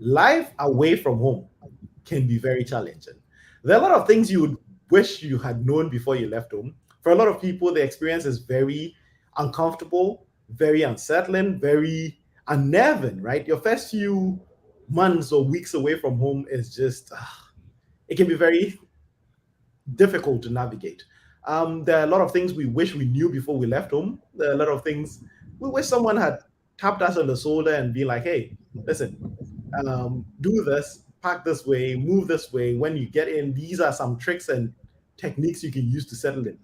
life away from home can be very challenging. There are a lot of things you would wish you had known before you left home. For a lot of people, the experience is very uncomfortable, very unsettling, very unnerving, right? Your first few months or weeks away from home is just, it can be very difficult to navigate. There are a lot of things we wish we knew before we left home. There are a lot of things we wish someone had tapped us on the shoulder and be like, hey, listen, do this, park this way, move this way. When you get in, these are some tricks and techniques you can use to settle in.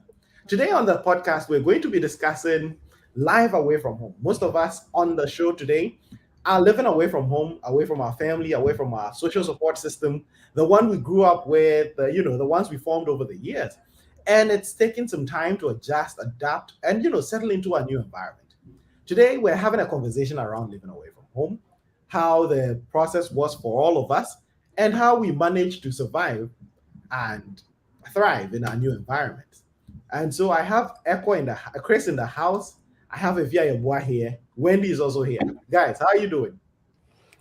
Today on the podcast, we're going to be discussing life away from home. Most of us on the show today are living away from home, away from our family, away from our social support system, the one we grew up with, the ones we formed over the years. And it's taken some time to adjust, adapt, and settle into a new environment. Today, we're having a conversation around living away from home, how the process was for all of us, and how we managed to survive and thrive in our new environment. And so I have Echo Chris in the house. I have Evia Yabua here. Wendy is also here. Guys, how are you doing?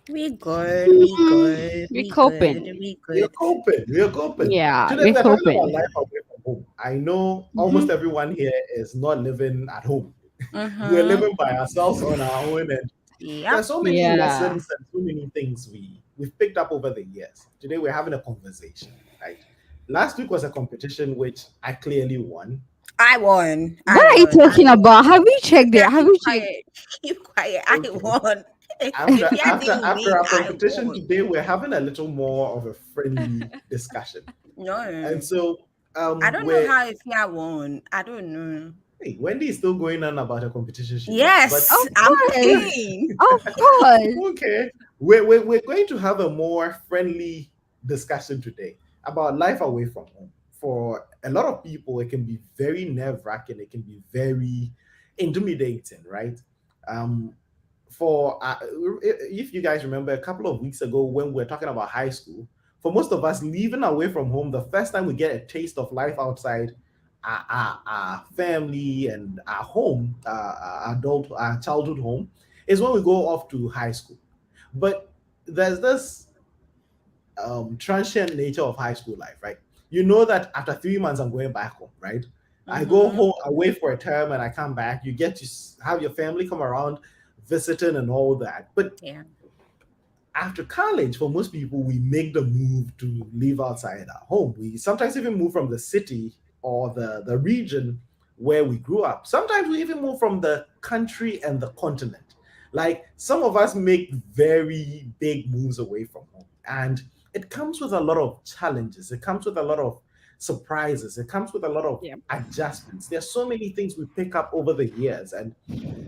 We good, we good, We're we good, coping. we We're good. coping. We're coping. Yeah, Today we're we're talking about coping. life away from home. I know Mm-hmm. almost everyone here is not living at home. We're Mm-hmm. living by ourselves on our own, and there are Yep. so many Yeah. lessons and so many things we've picked up over the years. Today we're having a conversation, right? Last week was a competition which I clearly won. I won. I What are you won. I talking won. about? Have you checked it? Yeah, Have keep you checked? quiet. Keep quiet. I Okay. won. After If you after didn't after win, our I competition won. today, we're having a little more of a friendly discussion. And No. so I don't know we're how if I won. I don't know. hey, Wendy is still going on about a competition she won. But Of Yes, I'm course. saying. Of course. okay, we're going to have a more friendly discussion today about life away from home. For a lot of people, it can be very nerve-wracking, it can be very intimidating, right? Um, for if you guys remember a couple of weeks ago when we were talking about high school, for most of us leaving away from home, the first time we get a taste of life outside our family and our home, our childhood home, is when we go off to high school. But there's this transient nature of high school life, right? You know that after 3 months, I'm going back home, right? I go Mm-hmm. home away for a term and I come back. You get to have your family come around, visiting and all that. But Yeah. after college, for most people, we make the move to live outside our home. We sometimes even move from the city or the region where we grew up. Sometimes we even move from the country and the continent. Like some of us make very big moves away from home. And it comes with a lot of challenges. It comes with a lot of surprises. It comes with a lot of Yeah. adjustments. There's so many things we pick up over the years. And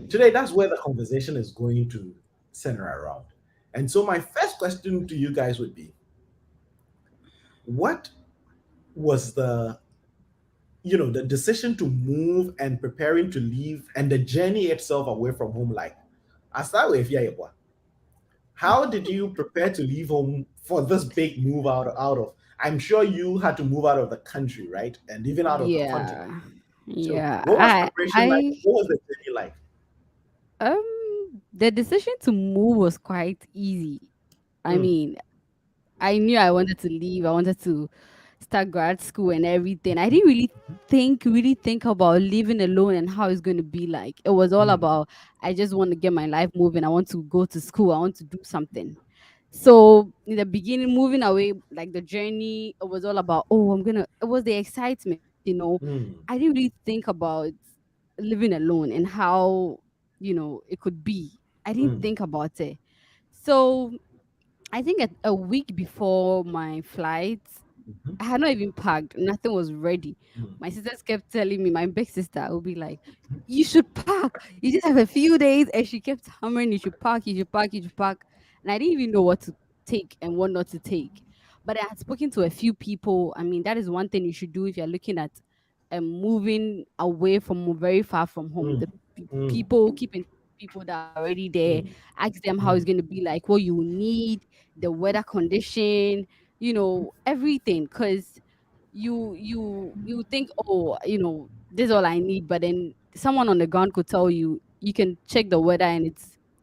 today, that's where the conversation is going to center around. And so, my first question to you guys would be, what was the decision to move and preparing to leave and the journey itself away from home like? I start with Yayabwa. How did you prepare to leave home for this big move out of? I'm sure you had to move out of the country, right? And even out of the continent. Yeah. So, Yeah. what was preparation like? What was the journey like? The decision to move was quite easy. I Mm, mean, I knew I wanted to leave. I wanted to start grad school and everything. I didn't really think about living alone and how it's going to be like. It was all mm, about I just want to get my life moving. I want to go to school. I want to do something. So in the beginning, moving away, like the journey, it was all about it was the excitement. mm, I didn't really think about living alone and how it could be. I didn't mm, think about it. So I think a week before my flight, mhm, I had not even packed. Nothing was ready. mm, My sisters kept telling me, my big sister will be like, "You should pack. You just have a few days." And she kept hammering, "You should pack. You should pack. You should pack." And I didn't even know what to take and what not to take. But I had spoken to a few people. I mean, that is one thing you should do if you're looking at moving away from very far from home. mm, The mm, people keep in touch with people that are already there. mm, Ask them how it's mm, going to be like, what you need, the weather condition, everything. Because you think, oh, this is all I need, but then someone on the ground could tell you can check the weather and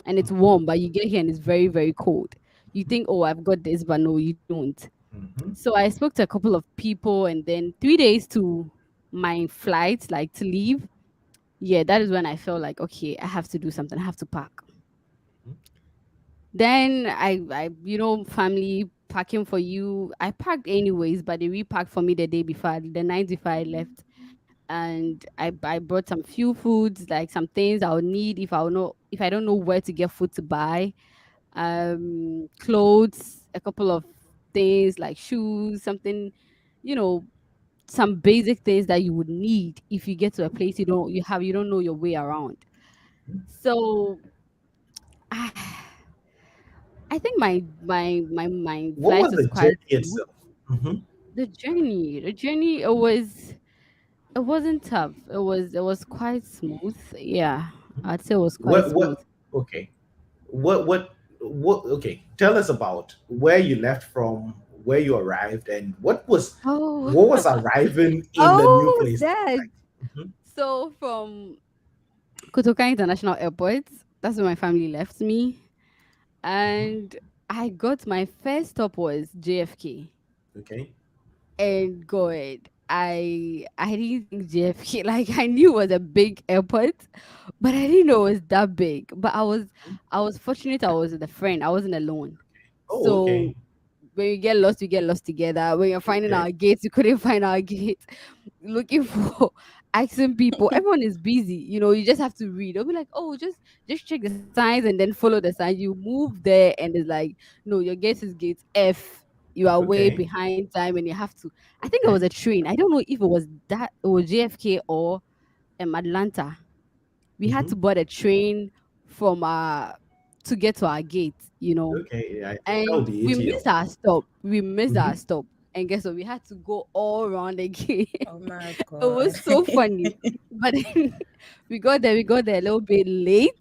it's warm, but you get here and it's very very cold. You think, oh, I've got this, but no, you don't. Mm-hmm. So I spoke to a couple of people, and then 3 days to my flight, like to leave. Yeah, that is when I felt like, okay, I have to do something. I have to pack. Then family packing for you. I packed anyways, but they repacked for me the day before, the night before I left. And I brought some few foods, like some things I'll need if I don't know where to get food to buy. Clothes, a couple of things like shoes, something, you know, some basic things that you would need if you get to a place you don't know your way around. So I think my What flight was was the quite journey smooth. itself? Mm-hmm. The journey, it wasn't tough. It was quite smooth. Yeah, I'd say it was quite smooth. What? Okay. What? Okay. Tell us about where you left from, where you arrived, and Oh, what was arriving in the new oh, place that. like. Mhm. So from Kotoka International Airport, that's where my family left me, Mhm. and I got my first stop was JFK. Okay. And God, I didn't think JFK, like I knew it was a big airport, but I didn't know it was that big. But I was fortunate I was with a friend. I wasn't alone. Oh, So okay. when you get lost, we get lost together. When you're finding Okay. our gates, you couldn't find our gate. Looking for asking people. Everyone is busy. You just have to read. They'll be like, oh, just check the signs and then follow the signs. You move there and it's like, no, your gate is gate F. You are way Okay. behind time and you have to. I think it was Okay. a train. I don't know if it was JFK or Atlanta. We had Mm-hmm. to board a train from to get to our gate. Okay. Yeah, I think that would And be we ATL. missed our stop. We missed our Mm-hmm. stop. And guess what? We had to go all around again. Oh my It god. was so funny. But then we got there a little bit late.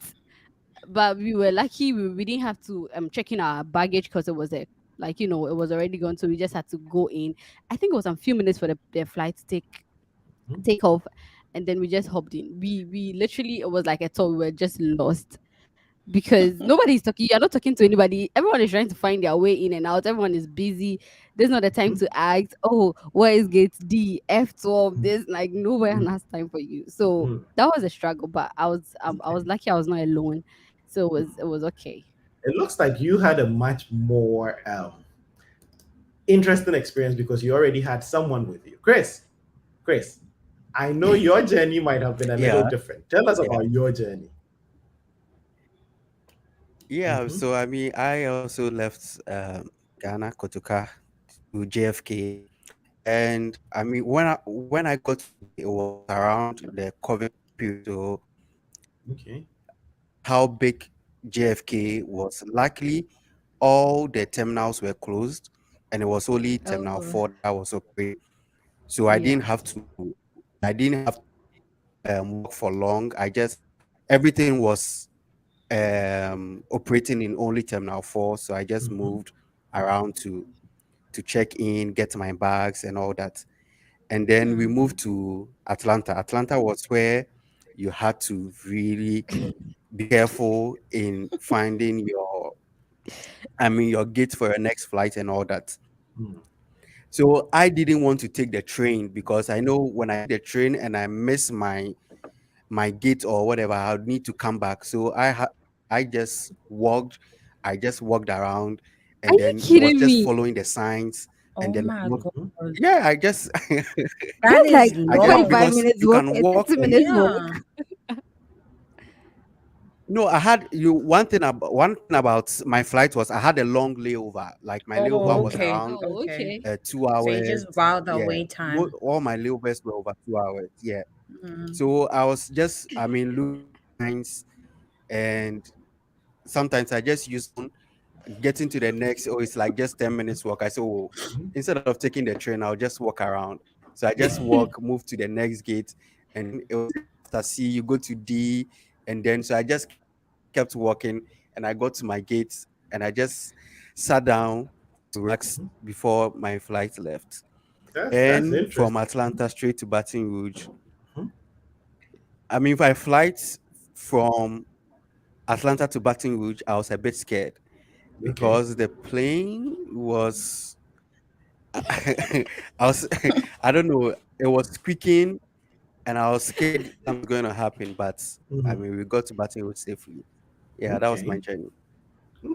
But we were lucky we didn't have to check in our baggage because it was it was already gone. So we just had to go in. I think it was a few minutes for the flight to take off. And then we just hopped in. We literally, it was like I thought we were just lost because nobody's talking. You're not talking to anybody. Everyone is trying to find their way in and out. Everyone is busy. There's not the time Mm-hmm. to ask, oh, where is gate D, F12? Mm-hmm. This like nobody Mm-hmm. has time for you. So Mm-hmm. that was a struggle, but I Okay. was lucky I was not alone. So it was okay. It looks like you had a much more interesting experience because you already had someone with you. Chris, I know your journey might have been a little Yeah, different. Tell us yeah, about your journey. yeah. Mm-hmm. So I mean, I also left Ghana, Kotoka to JFK, and I mean, when I got to JFK, it was around the COVID period. So Okay. how big JFK was? Luckily, all the terminals were closed, and it was only Terminal Oh, 4 that was operating. So Yeah. I didn't have to walk for long. Everything was operating in only Terminal 4. So I just Mm-hmm. moved around to check in, get my bags and all that. And then we mm, moved to Atlanta. Atlanta was where you had to really be careful in finding your gate for your next flight and all that. Mm-hmm. So I didn't want to take the train because I know when I take the train and I miss my gate or whatever, I'll need to come back. So I just walked around, Are and you then was kidding just me? following the signs, oh and then my god. yeah, I just That That's is like I just long. 45 because minutes you walk can and walk 30 from minutes walk. Yeah. no, I had you one thing about my flight was I had a long layover. Like my layover Oh, was Mm-hmm. okay. around Oh, Okay. okay. 2 hours. So you just while the Yeah, wait time. all my layovers were over 2 hours. Yeah, Mm. so I was just looking at the signs, and sometimes I just use getting to the next. Oh, it's like just 10 minutes walk. I said, oh, instead of taking the train, I'll just walk around. So I just walk, move to the next gate, and then it was just after C, you go to D, and then so I just kept walking, and I got to my gate, and I just sat down to relax before my flight left. That's And from interesting. Atlanta straight to Baton Rouge. Mhm. I mean, if I flight from Atlanta to Baton Rouge, I was a bit scared Okay. because the plane was I was I don't know, it was squeaking and I was scared something was going to happen, but I Mhm. mean we got to Baton Rouge safely. Yeah, that was my Okay. journey.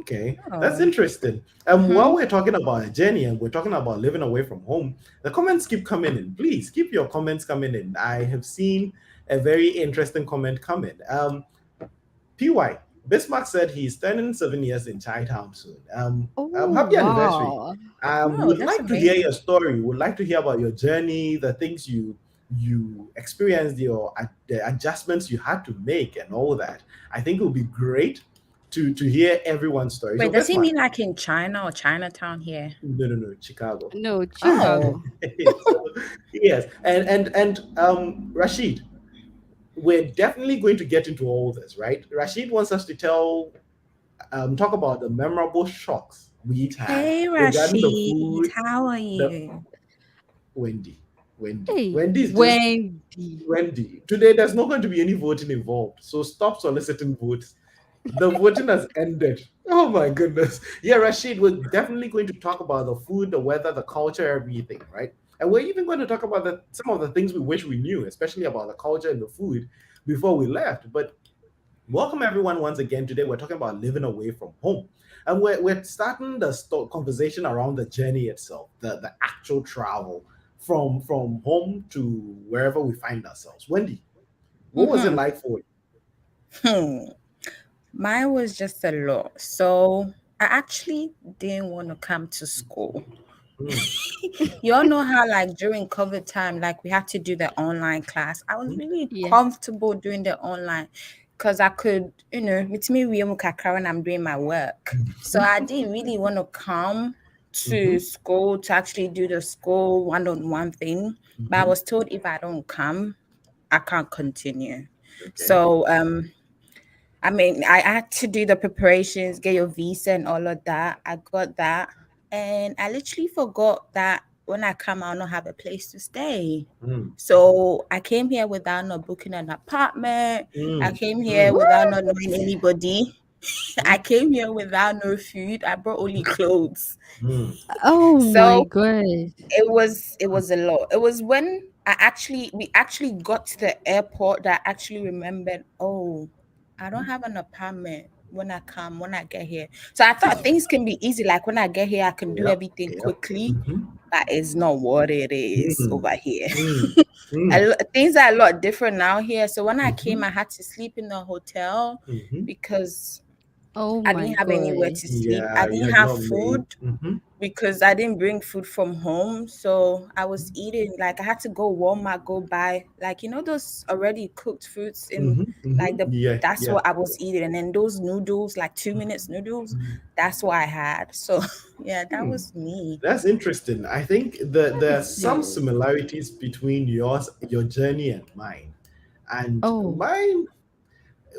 Okay, that's Oh. interesting. And Hmm. while we're talking about a journey and we're talking about living away from home, the comments keep coming in. Please keep your comments coming in. I have seen a very interesting comment coming. PY Bismarck said he's turning 7 years in Chi-town soon. Oh Happy anniversary. wow. Oh, Would that's like to hear your amazing. story. Would like to hear about your journey, the things you experienced, the adjustments you had to make, and all that. I think it would be great to hear everyone's story. So Wait, does he Bismarck, mean like in China or Chinatown here? no, Chicago. No, Oh. Chicago. So, yes, and Rashid, we're definitely going to get into all this, right? Rashid wants us to talk about the memorable shocks we each had Hey, regarding the Rashid. food. How are The you? Wendy, Hey, Wendy is just Wendy. Wendy. Today, there's not going to be any voting involved, so stop soliciting votes. The voting has ended. Oh my goodness. Yeah, Rashid, we're definitely going to talk about the food, the weather, the culture, everything, right? And we're even going to talk about some of the things we wish we knew, especially about the culture and the food before we left. But welcome everyone once again. Today we're talking about living away from home. And we're starting the conversation around the journey itself, the actual travel from home to wherever we find ourselves. Wendy, what was it Mm-hmm. like for Hmm. Mine was just a lot. So I actually didn't want to come to school. you? You all know how like during COVID time, like we had to do the online class. I was Mm, really Yeah. comfortable doing the online because I could, with me when I'm doing my work. So mhm, I didn't really want to come to mhm, school to actually do the school one-on-one thing. But I mhm. was told if I don't come, I can't continue. Okay. So I mean, I had to do the preparations, get your visa and all of that. I got that. And I literally forgot that when I come, I'll not have a place to stay. Mm, So I came here without not booking an apartment. I mm, came here mm, without not knowing anybody. I mm, came here without no food. I brought only clothes. mm, Oh my So god. it was a lot. It was when we actually got to the airport that I actually remembered, oh, I don't have an apartment when I get here. So I thought things can be easy. Like when I get here, I can do yep, everything yep. quickly. Mhm, That is not what it is mm, over here. mm, mm, Things are a lot different now here. So when I came, mhm, I had to sleep in the hotel mhm. because Oh I my didn't have anywhere god. to sleep. I Yeah, you didn't had have not food made. Mhm, because I didn't bring food from home. So I was eating, like I had to go Walmart, go buy like those already cooked foods in mhm, like mhm. the Yeah, that's yeah. what I was eating. And then those noodles, like 2 minutes noodles, Mhm. that's what I had. So yeah, that Hmm. was me. That's interesting. I think That there are is some serious. similarities between your journey and mine. And Oh. mine,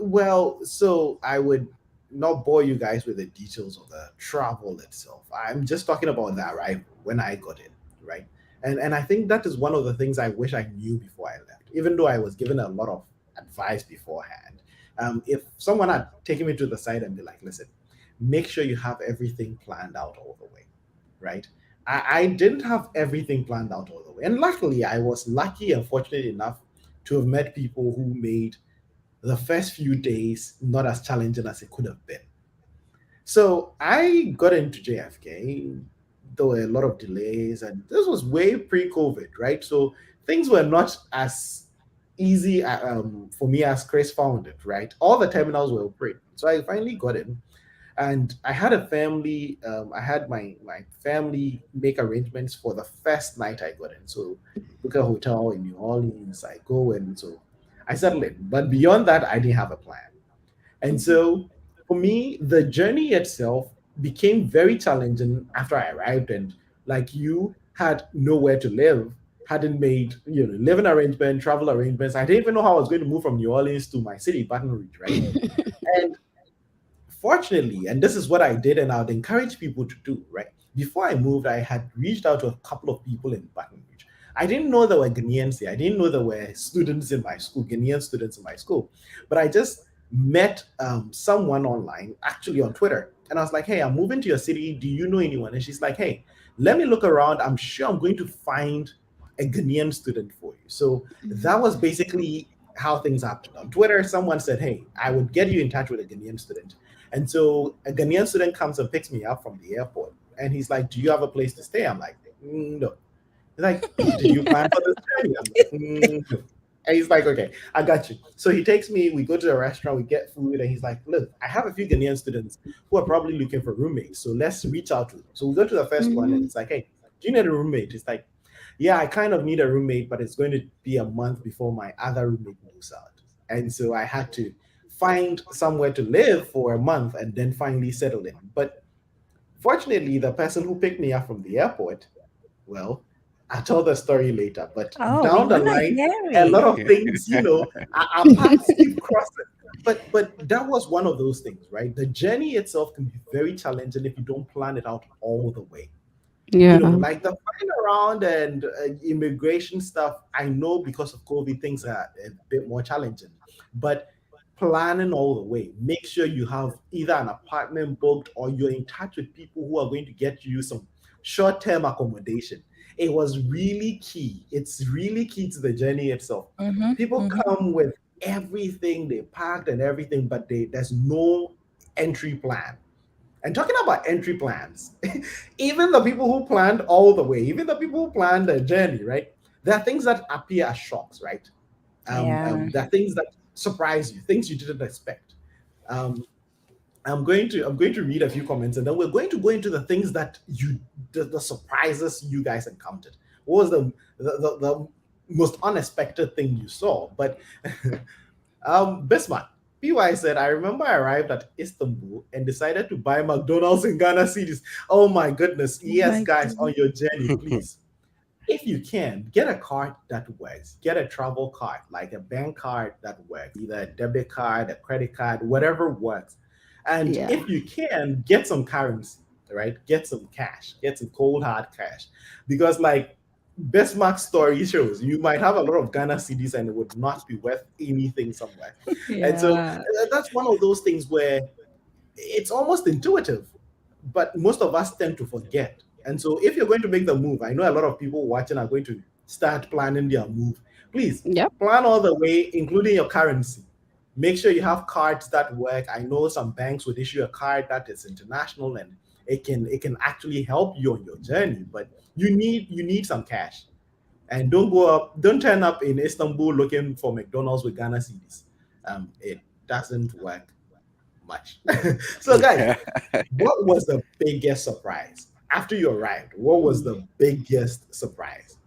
well, so I would not bore you guys with the details of the travel itself. I'm just talking about the arrival when I got in, right? And I think that is one of the things I wish I knew before I left, even though I was given a lot of advice beforehand. If someone had taken me to the side and be like, listen, make sure you have everything planned out all the way, right? I didn't have everything planned out all the way. And luckily, I was lucky and fortunate enough to have met people who made the first few days not as challenging as it could have been. So I got into JFK. There were a lot of delays, and this was way pre-COVID, right? So things were not as easy for me as Chris found it, right? All the terminals were open, so I finally got in, and I had a family. I had my family make arrangements for the first night I got in. So book a hotel in New Orleans. I go in, so I settled in. But beyond that, I didn't have a plan. And Mhm. so for me, the journey itself became very challenging after I arrived, and like you had nowhere to live, hadn't made, living arrangement, travel arrangements. I didn't even know how I was going to move from New Orleans to my city, Baton Rouge, right? And fortunately, and this is what I did, and I would encourage people to do, right? Before I moved, I had reached out to a couple of people in Baton Rouge. I didn't know there were Ghanaians here. I didn't know there were students in my school, Ghanaian students in my school. But I just met someone online, actually on Twitter, And I was like, hey, I'm moving to your city. Do you know anyone? And she's like, hey, let me look around. I'm sure I'm going to find a Ghanaian student for you. So that was basically how things happened. On Twitter, someone said, hey, I would get you in touch with a Ghanaian student. And so a Ghanaian student comes and picks me up from the airport. And he's like, do you have a place to stay? I'm like, no. He's like, did you plan for this journey? I'm like, no. And he's like, okay, I got you. So he takes me, we go to the restaurant, we get food, and he's like, look, I have a few Ghanaian students who are probably looking for roommates. So let's reach out to them. So we go to the first one, and it's like, hey, do you need a roommate? It's like, yeah, I kind of need a roommate, but it's going to be a month before my other roommate moves out. And so I had to find somewhere to live for a month and then finally settle in. But fortunately, the person who picked me up from the airport, well, I'll tell the story later. But Oh, we down the want to line, hear a lot it. of things, our paths keep crossing. But that was one of those things, right? The journey itself can be very challenging if you don't plan it out all the way. Yeah. Like the flying around and immigration stuff, I know because of COVID, things are a bit more challenging. But planning all the way, make sure you have either an apartment booked or you're in touch with people who are going to get you some short term accommodation. It was really key. It's really key to the journey itself. Mm-hmm, People mm-hmm. come with everything, they packed and everything, but there's no entry plan. And talking about entry plans, even the people who planned all the way, even the people who planned the journey, right? There are things that appear as shocks, right? Yeah. There are things that surprise you, things you didn't expect. Um, I'm going to read a few comments, and then we're going to go into the things that the surprises you guys encountered. What was the most unexpected thing you saw? But Bismarck, PY said, I remember I arrived at Istanbul and decided to buy McDonald's in Ghana cities. Oh my goodness. Oh Yes, my guys, on God. your journey, please. If you can, get a card that works. Get a travel card, like a bank card that works, either a debit card, a credit card, whatever works. And Yeah. if you can, get some currency, right? Get some cash, get some cold hard cash. Because like Bestmark story shows, you might have a lot of Ghana CDs and it would not be worth anything somewhere. And so Yeah. that's one of those things where it's almost intuitive, but most of us tend to forget. And so, if you're going to make the move, I know a lot of people watching are going to start planning their move. Please Yep. plan all the way, including your currency. Make sure you have cards that work. I know some banks would issue a card that is international and it can actually help you on your journey, but you need some cash. And don't turn up in Istanbul looking for McDonald's with Ghana CDs. It doesn't work much. So, guys, what was the biggest surprise after you arrived? What was the biggest surprise?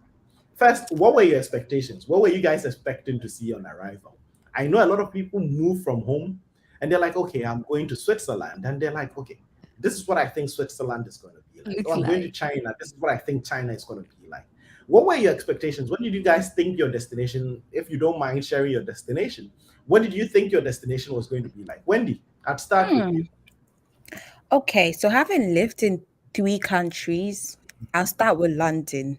First, what were your expectations? What were you guys expecting to see on arrival? I know a lot of people move from home and they're like, okay, I'm going to Switzerland. And they're like, okay, this is what I think Switzerland is going to be like. Oh, Looks I'm going to like. China. This is what I think China is going to be like. What were your expectations? What did you guys think your destination, if you don't mind sharing your destination, what did you think your destination was going to be like? Wendy, I'd start with Hmm. you. Okay, so having lived in 3 countries, I'll start with London.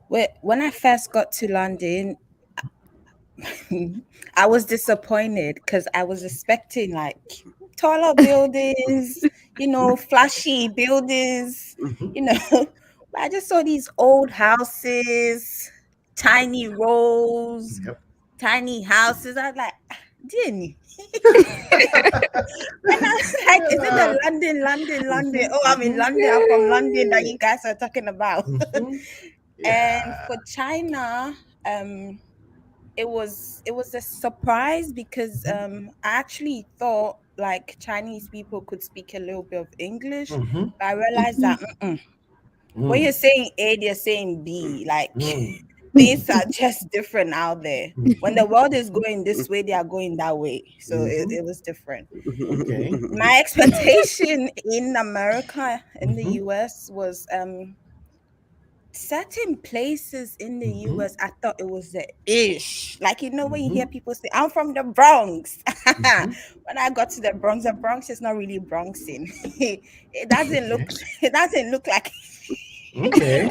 When I first got to London, I was disappointed because I was expecting like taller buildings, flashy buildings, Mhm. you know. But I just saw these old houses, tiny rows, Yep. tiny houses. I was like, didn't. And I was like, is it the Yeah. London, London, London? Mhm, Oh, I'm in mhm. London. I'm from London that you guys are talking about. Mhm. And Yeah. for China, um, it was a surprise because I actually thought like Chinese people could speak a little bit of English, Mhm. but I realized Mhm. that when you're Mm. saying A, they're saying B. Like Mm. things are just different out there. When the Mhm. world is going this way, they are going that way. So Mhm. it was different. Okay. My expectation in America, in the Mhm. US, was certain places in the Mhm. US, I thought it was the ish. Like, when you hear Mhm. people say, I'm from the Bronx. Mhm. When I got to the Bronx is not really Bronxing. It doesn't look Okay. it doesn't look like Okay.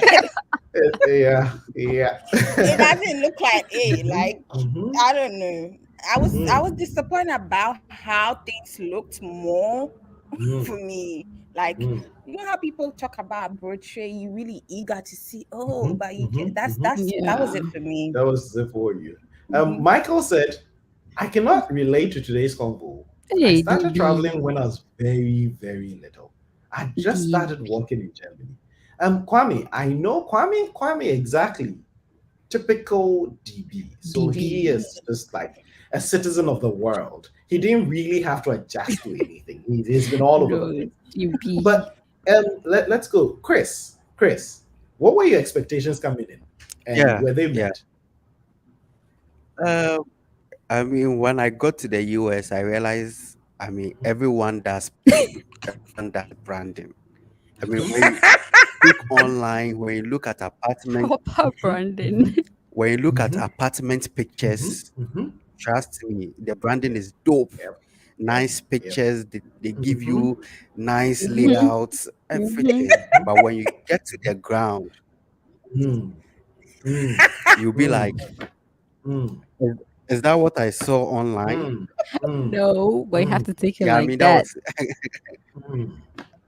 Yeah. Yeah. it doesn't look like it. Mhm. Like, Mhm. I don't know. I was Mhm. disappointed about how things looked more Mm, for me. Like, mm, you know how people talk about brochure, you really eager to see, oh, mhm, but you can mhm, that's mhm. that was Yeah. it for me. That was it for you. Hmm. Michael said, I cannot relate to today's convo. I Hey, started DB. traveling when I was very, very little. I just started DB. working in Germany. Kwame, I know Kwame exactly. Typical DB. So he DB. is just like a citizen of the world. He didn't really have to adjust to anything. He's been all over the No, place. DB. But let's go. Chris, what were your expectations coming in? And Yeah, were they yeah. met? Uh, I mean, when I got to the US, I realized, I mean, everyone does PR, everyone does branding. I mean, when you look online, when you look at apartment, Proper Mhm, Brandon. mhm, when you look at mhm, apartment mhm, pictures, mhm. trust me, the branding is dope. Yep, yep, Nice yep. pictures, they give Mhm, you nice Mm-hmm. layouts, Mm-hmm. everything. mhm, But when you get to the ground, mm, mm, you'll be mm, like, mm, is, is that what I saw online? mm, mm, No, but you have mm, to take it Yeah, I like mean, that that. was, mm.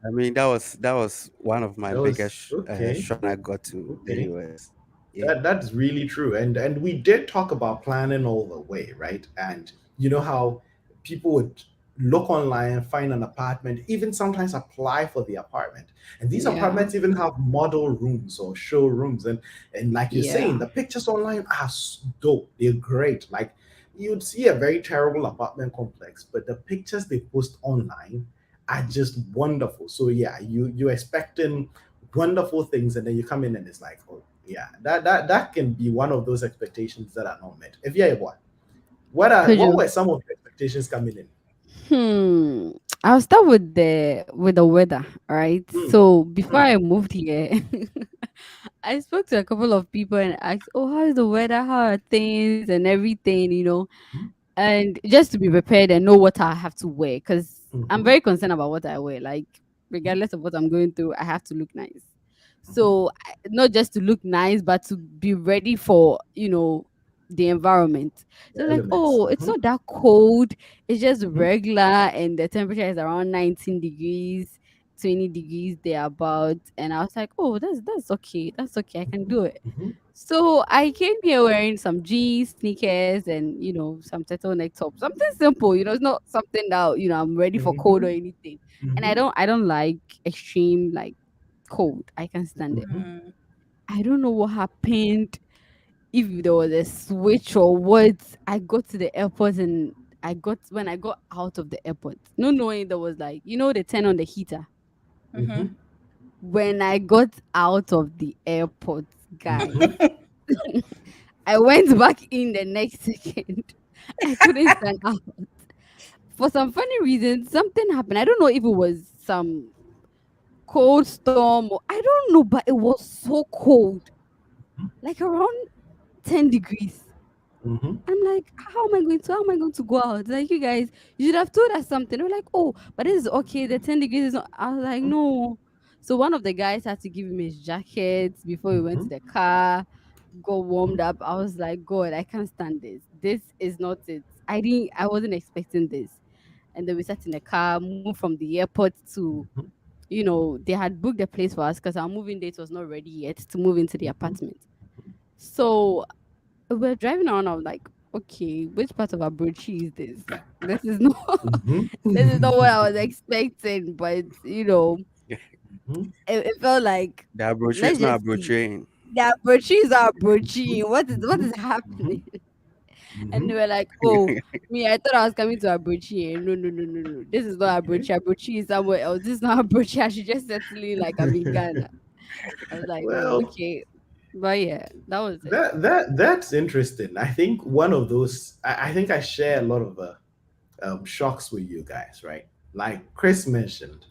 I mean, that was one of my That was biggest okay. shock when I got to the Okay. US. Yeah. That's really true, and we did talk about planning all the way, right? And you know how people would look online, find an apartment, even sometimes apply for the apartment, and these Yeah. apartments even have model rooms or showrooms, and like you're saying, Yeah. the pictures online are dope. They're great. Like you'd see a very terrible apartment complex, but the pictures they post online are just wonderful. So yeah, you're expecting wonderful things, and then you come in and it's like, oh yeah, that can be one of those expectations that are not met. If yeah, what Kojo. were some of your expectations coming in? I'll start with the weather, all right? Mm, So before mm, I moved here, I spoke to a couple of people and asked, "Oh, how's the weather? How are things and everything?" And just to be prepared and know what I have to wear, because I'm mhm, very concerned about what I wear. Like, regardless of what I'm going through, I have to look nice. mhm. So not just to look nice, but to be ready for the environment. The So like, elements. oh, it's Mhm, not that cold. It's just mhm, regular, and the temperature is around 19 degrees, 20 degrees thereabout. And I was like, oh, that's okay. That's okay. I can mhm, do it. mhm, So I came here wearing some jeans, sneakers, and some turtleneck top, something simple. It's not something that I'm ready for cold or mhm, anything. And I mhm, don't, I don't like extreme like cold. I can stand it. mhm, Mm. I don't know what happened. If there was a switch or what, I got to the airport and when I got out of the airport, not knowing there was like they turn on the heater. Mm-hmm. mhm, When I got out of the airport, guys. mhm, I went back in the next second. I couldn't stand out. For some funny reason, something happened. I don't know if it was some cold storm or I don't know, but it was so cold. Like around 10 degrees. mhm, I'm like, how am I going to go out? Like, you guys, you should have told us something. They're like, oh, but this is okay. The 10 degrees is not. I was like, no. So one of the guys had to give him his jacket before we went to mhm, the car, got warmed up. I was like, God, I can't stand this. This is not it. I wasn't expecting this. And then we sat in the car, moved from the airport to, they had booked a place for us because our moving date was not ready yet to move into the mhm, apartment. So we're driving around. I was like, okay, which part of Abuchi is this? This is not mhm, this is not what mhm, I was expecting, but mhm, it felt like The brochure is let's not a just see. brochure. The Abuchi is Abuchi. What mhm, is happening? And they mhm. were like, oh, me, I thought I was coming to Abuchi. No, no, no, no, no. This is not Okay. Abuchi. Abuchi is somewhere else. This is not Abuchi. I should just settle in like I'm in Ghana. I was like, oh, Well, okay. But yeah, that was it. that's interesting. I think one of those. I think I share a lot of shocks with you guys, right? Like Chris mentioned,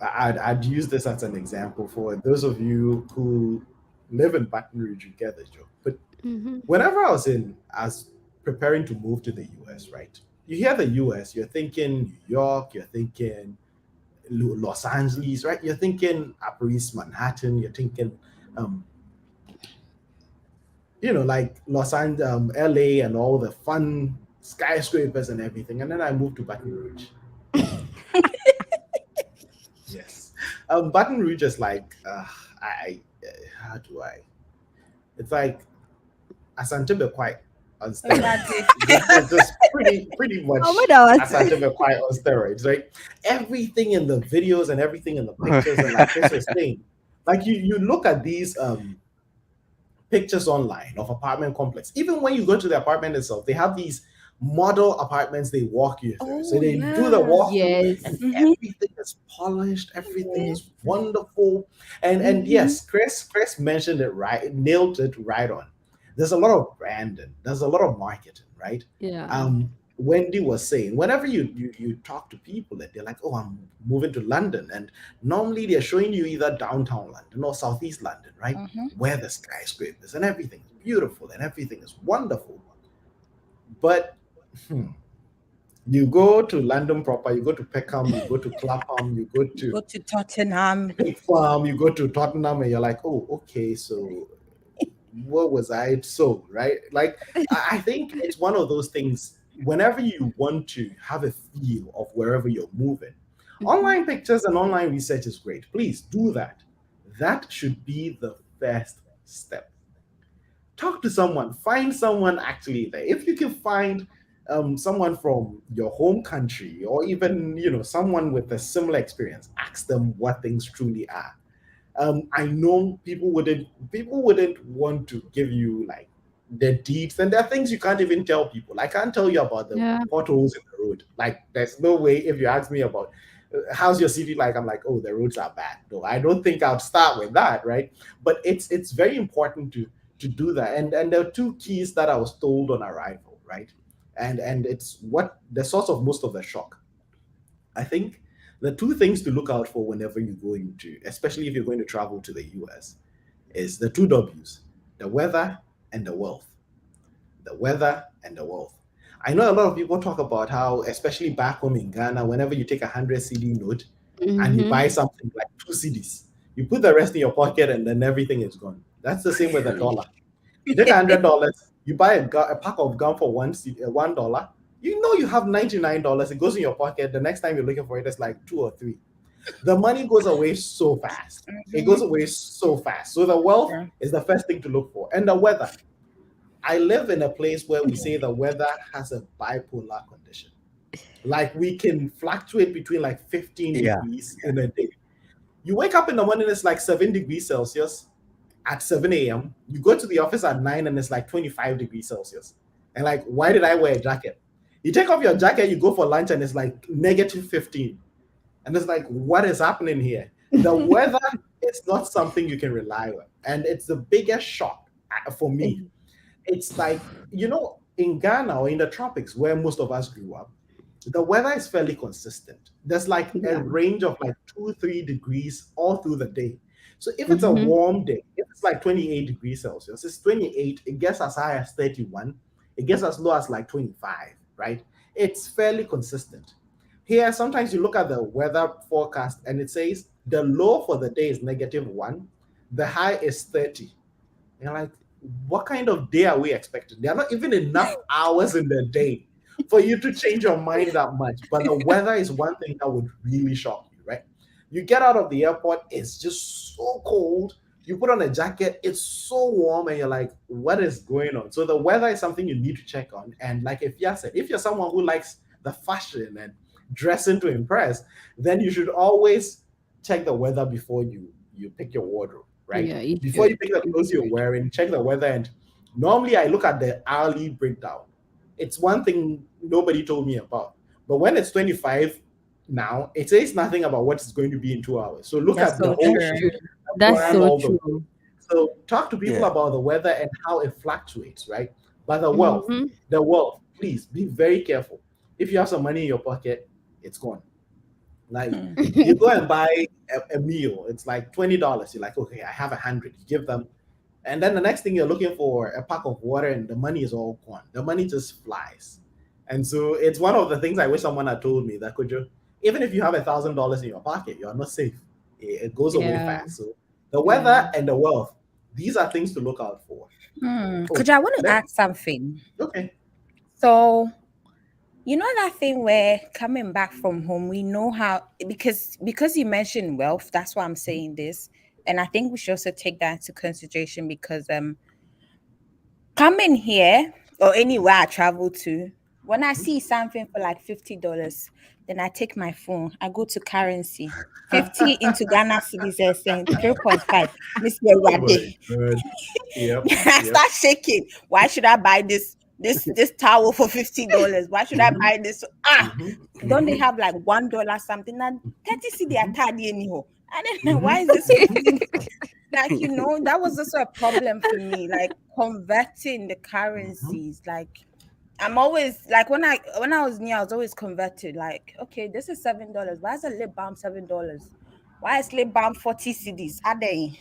I'd use this as an example for those of you who live in Baton Rouge. You get the joke. But Mm-hmm. whenever I was preparing to move to the US, right? You hear the US, you're thinking New York, you're thinking Los Angeles, right? You're thinking Upper East Manhattan, you're thinking um, like Los Angeles, LA, and all the fun skyscrapers and everything. And then I moved to Baton Rouge. Baton Rouge is like, how do I? It's like Asante quite on Oh, that's steroids. it. It's just pretty Oh my much God. Asante quite on steroids, right? Everything in the videos and everything in the pictures, and like Chris was saying, like you look at these pictures online of apartment complex. Even when you go to the apartment itself, they have these model apartments they walk you through. So Oh they do the yeah. walkthrough and Yes. Mm-hmm. everything is polished, everything Yes. is wonderful. And Mm-hmm. yes, Chris mentioned it right, nailed it right on. There's a lot of branding, there's a lot of marketing, right? Yeah. Wendy was saying, whenever you talk to people and they're like, oh, I'm moving to London, and normally they're showing you either downtown London or southeast London, right? Mm-hmm. Where the skyscrapers and everything is beautiful and everything is wonderful. But hmm, you go to London proper, you go to Peckham, you go to Clapham, you go to Go to Tottenham. Big Farm, you go to Tottenham, and you're like, oh, okay, so what was I so right? Like, I think it's one of those things. Whenever you want to have a feel of wherever you're moving, Mm-hmm. online pictures and online research is great. Please do that. That should be the first step. Talk to someone, find someone actually there. If you can find someone from your home country, or even someone with a similar experience, ask them what things truly are. I know people wouldn't want to give you like the deeds, and there are things you can't even tell people. I can't tell you about the Yeah. potholes in the road. Like, there's no way. If you ask me about how's your city like, I'm like, oh, the roads are bad. No, I don't think I'll start with that, right? But it's very important to do that. And there are two keys that I was told on arrival, right? And it's what the source of most of the shock. I think the two things to look out for whenever you go into, especially if you're going to travel to the US, is the two W's: the weather and the wealth. The weather and the wealth. I know a lot of people talk about how, especially back home in Ghana, whenever you take 100 CD note and you Mm-hmm. buy something like 2 CDs, you put the rest in your pocket and then everything is gone. That's the same with the dollar. You take $100, you buy a pack of gum for $1. You know you have $99. It goes in your pocket. The next time you're looking for it, it's like two or three. The money goes away so fast. It Mm-hmm. goes away so fast. So the wealth Yeah. is the first thing to look for. And the weather. I live in a place where we say the weather has a bipolar condition. Like, we can fluctuate between like 15 Yeah. degrees in a day. You wake up in the morning, it's like 7 degrees Celsius at 7 a.m. You go to the office at 9 and it's like 25 degrees Celsius. And like, why did I wear a jacket? You take off your jacket, you go for lunch, and it's like negative 15. And it's like, what is happening here? The weather is not something you can rely on. And it's the biggest shock for me. It's like, in Ghana or in the tropics where most of us grew up, the weather is fairly consistent. There's like a Yeah. range of like 2, 3 degrees all through the day. So if it's a Mm-hmm. warm day, if it's like 28 degrees Celsius, it's 28, it gets as high as 31, it gets as low as like 25, right? It's fairly consistent. Here, sometimes you look at the weather forecast and it says the low for the day is -1, the high is 30. You're like, what kind of day are we expecting? There are not even enough hours in the day for you to change your mind that much. But the weather is one thing that would really shock you, right? You get out of the airport, it's just so cold. You put on a jacket, it's so warm, and you're like, what is going on? So the weather is something you need to check on. And like if you said, if you're someone who likes the fashion and dressing to impress, then you should always check the weather before you pick your wardrobe, right? Yeah, you Before you should. pick the clothes you're wearing, check the weather. And normally I look at the hourly breakdown. It's one thing nobody told me about. But when it's 25 now, it says nothing about what it's going to be in 2 hours. So look That's at the so whole That's true. true. shift, the That's plan, so all the true. so talk to people Yeah. about the weather and how it fluctuates, right? But Mm-hmm. the wealth, please be very careful. If you have some money in your pocket, it's gone. Like, Hmm. you go and buy a meal, it's like $20. You're like, okay, I have 100. You give them, and then the next thing you're looking for a pack of water, and the money is all gone. The money just flies. And so it's one of the things I wish someone had told me, that could you, even if you have $1,000 in your pocket, you're not safe. It goes away Yeah. fast. So the Yeah. weather and the wealth, these are things to look out for. Hmm. Oh, Could I want to let ask something? okay. So You know that thing where coming back from home, we know how, because you mentioned wealth, that's why I'm saying this. And I think we should also take that into consideration because coming here or anywhere I travel to, when I see something for like $50, then I take my phone, I go to currency. 50 into Ghana cedis is saying 3.5. Miss Oh my Yerwade. god. Yep. I Yep. start shaking. Why should I buy this towel for $50? Why should I Mhm, buy this? Ah, mhm, don't they mhm, have like $1 something? And 30 cedi mhm, atadi anyhow. I don't know why mhm, is this mhm, 50? Like, that was also a problem for me. Like converting the mhm, currencies. Like I'm always like when I was new, I was always converted. Like, okay, this is $7. Why is a lip balm $7? Why is lip balm 40 cedis? Are they?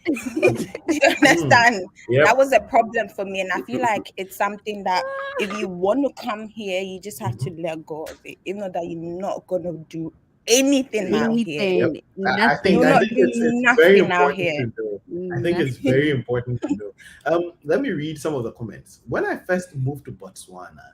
mhm, You mhm. understand? Yep. That was a problem for me. And I feel like it's something that if you want to come here, you just have to Mhm. let go of it. Even though that you're not gonna do anything out here. Yep. Anything, I You think will nothing. I not think do it's very nothing out important here. to know. I think it's Nothing. very important to know. Let me read some of the comments. When I first moved to Botswana,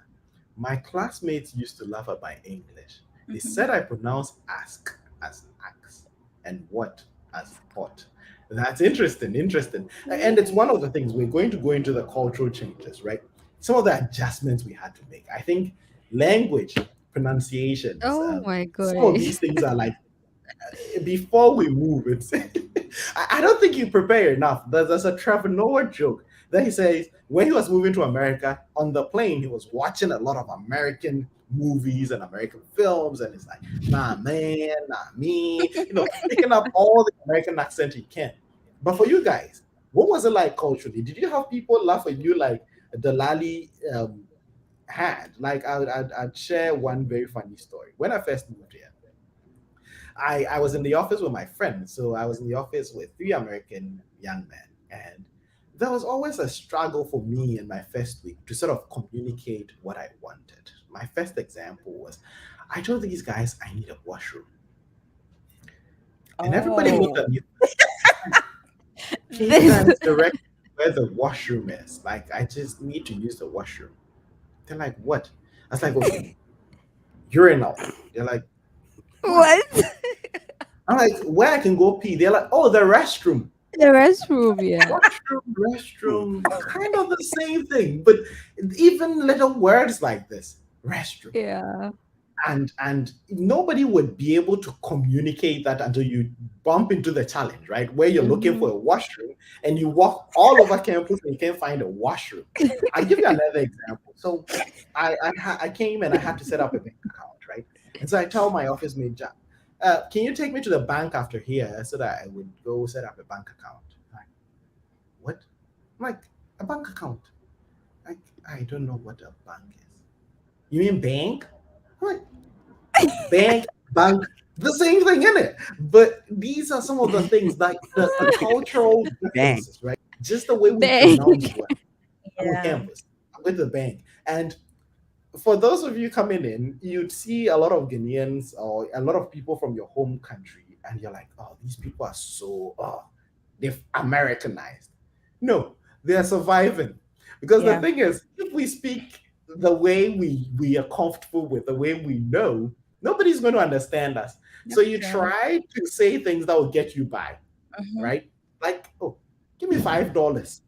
my classmates used to laugh at my English. They Mhm. said I pronounce ask as axe and what as what. That's interesting, interesting. And it's one of the things we're going to go into the cultural changes, right? Some of the adjustments we had to make. I think language, pronunciations, Oh my some of gosh. these things are like before we move, it's I don't think you prepare enough. There's a Trevor Noah joke that he says when he was moving to America on the plane, he was watching a lot of American movies and American films, and it's like, nah, man, not me, picking up all the American accent he can. But for you guys, what was it like culturally? Did you have people laugh at you like the Lali had? Like, I'd share one very funny story. When I first moved here, I was in the office with my friend. So I was in the office with three American young men. And there was always a struggle for me in my first week to sort of communicate what I wanted. My first example was I told these guys I need a washroom. And everybody looked Oh. at me, can you This. guys direct where the washroom is? Like, I just need to use the washroom. They're like, what? I was like, okay, urinal. They're like, what? What? I'm like, where I can go pee? They're like, oh, the restroom. The restroom, yeah. Washroom, restroom, kind of the same thing, but even little words like this, restroom, Yeah. and nobody would be able to communicate that until you bump into the challenge, right? Where you're looking Hmm. for a washroom and you walk all over campus and you can't find a washroom. I'll give you another example. So I came and I had to set up a bank account, right? And so I tell my office mate, Jack, can you take me to the bank after here so that I would go set up a bank account? Like, what? I'm like, a bank account. Like, I don't know what a bank is. You mean bank? I'm like, bank, bank, the same thing in it. But these are some of the things like the cultural Bang. differences, right? Just the way we Bang. pronounce words. I'm on Yeah. campus. I'm with the bank. And for those of you coming in, you'd see a lot of Ghanaians or a lot of people from your home country, and you're like, oh, these people are so, they've Americanized. No, they're surviving. Because the Yeah. thing is, if we speak the way we are comfortable with, the way we know, nobody's going to understand us. So That's you true. try to say things that will get you by, Hmm. right? Like, oh, give me $5.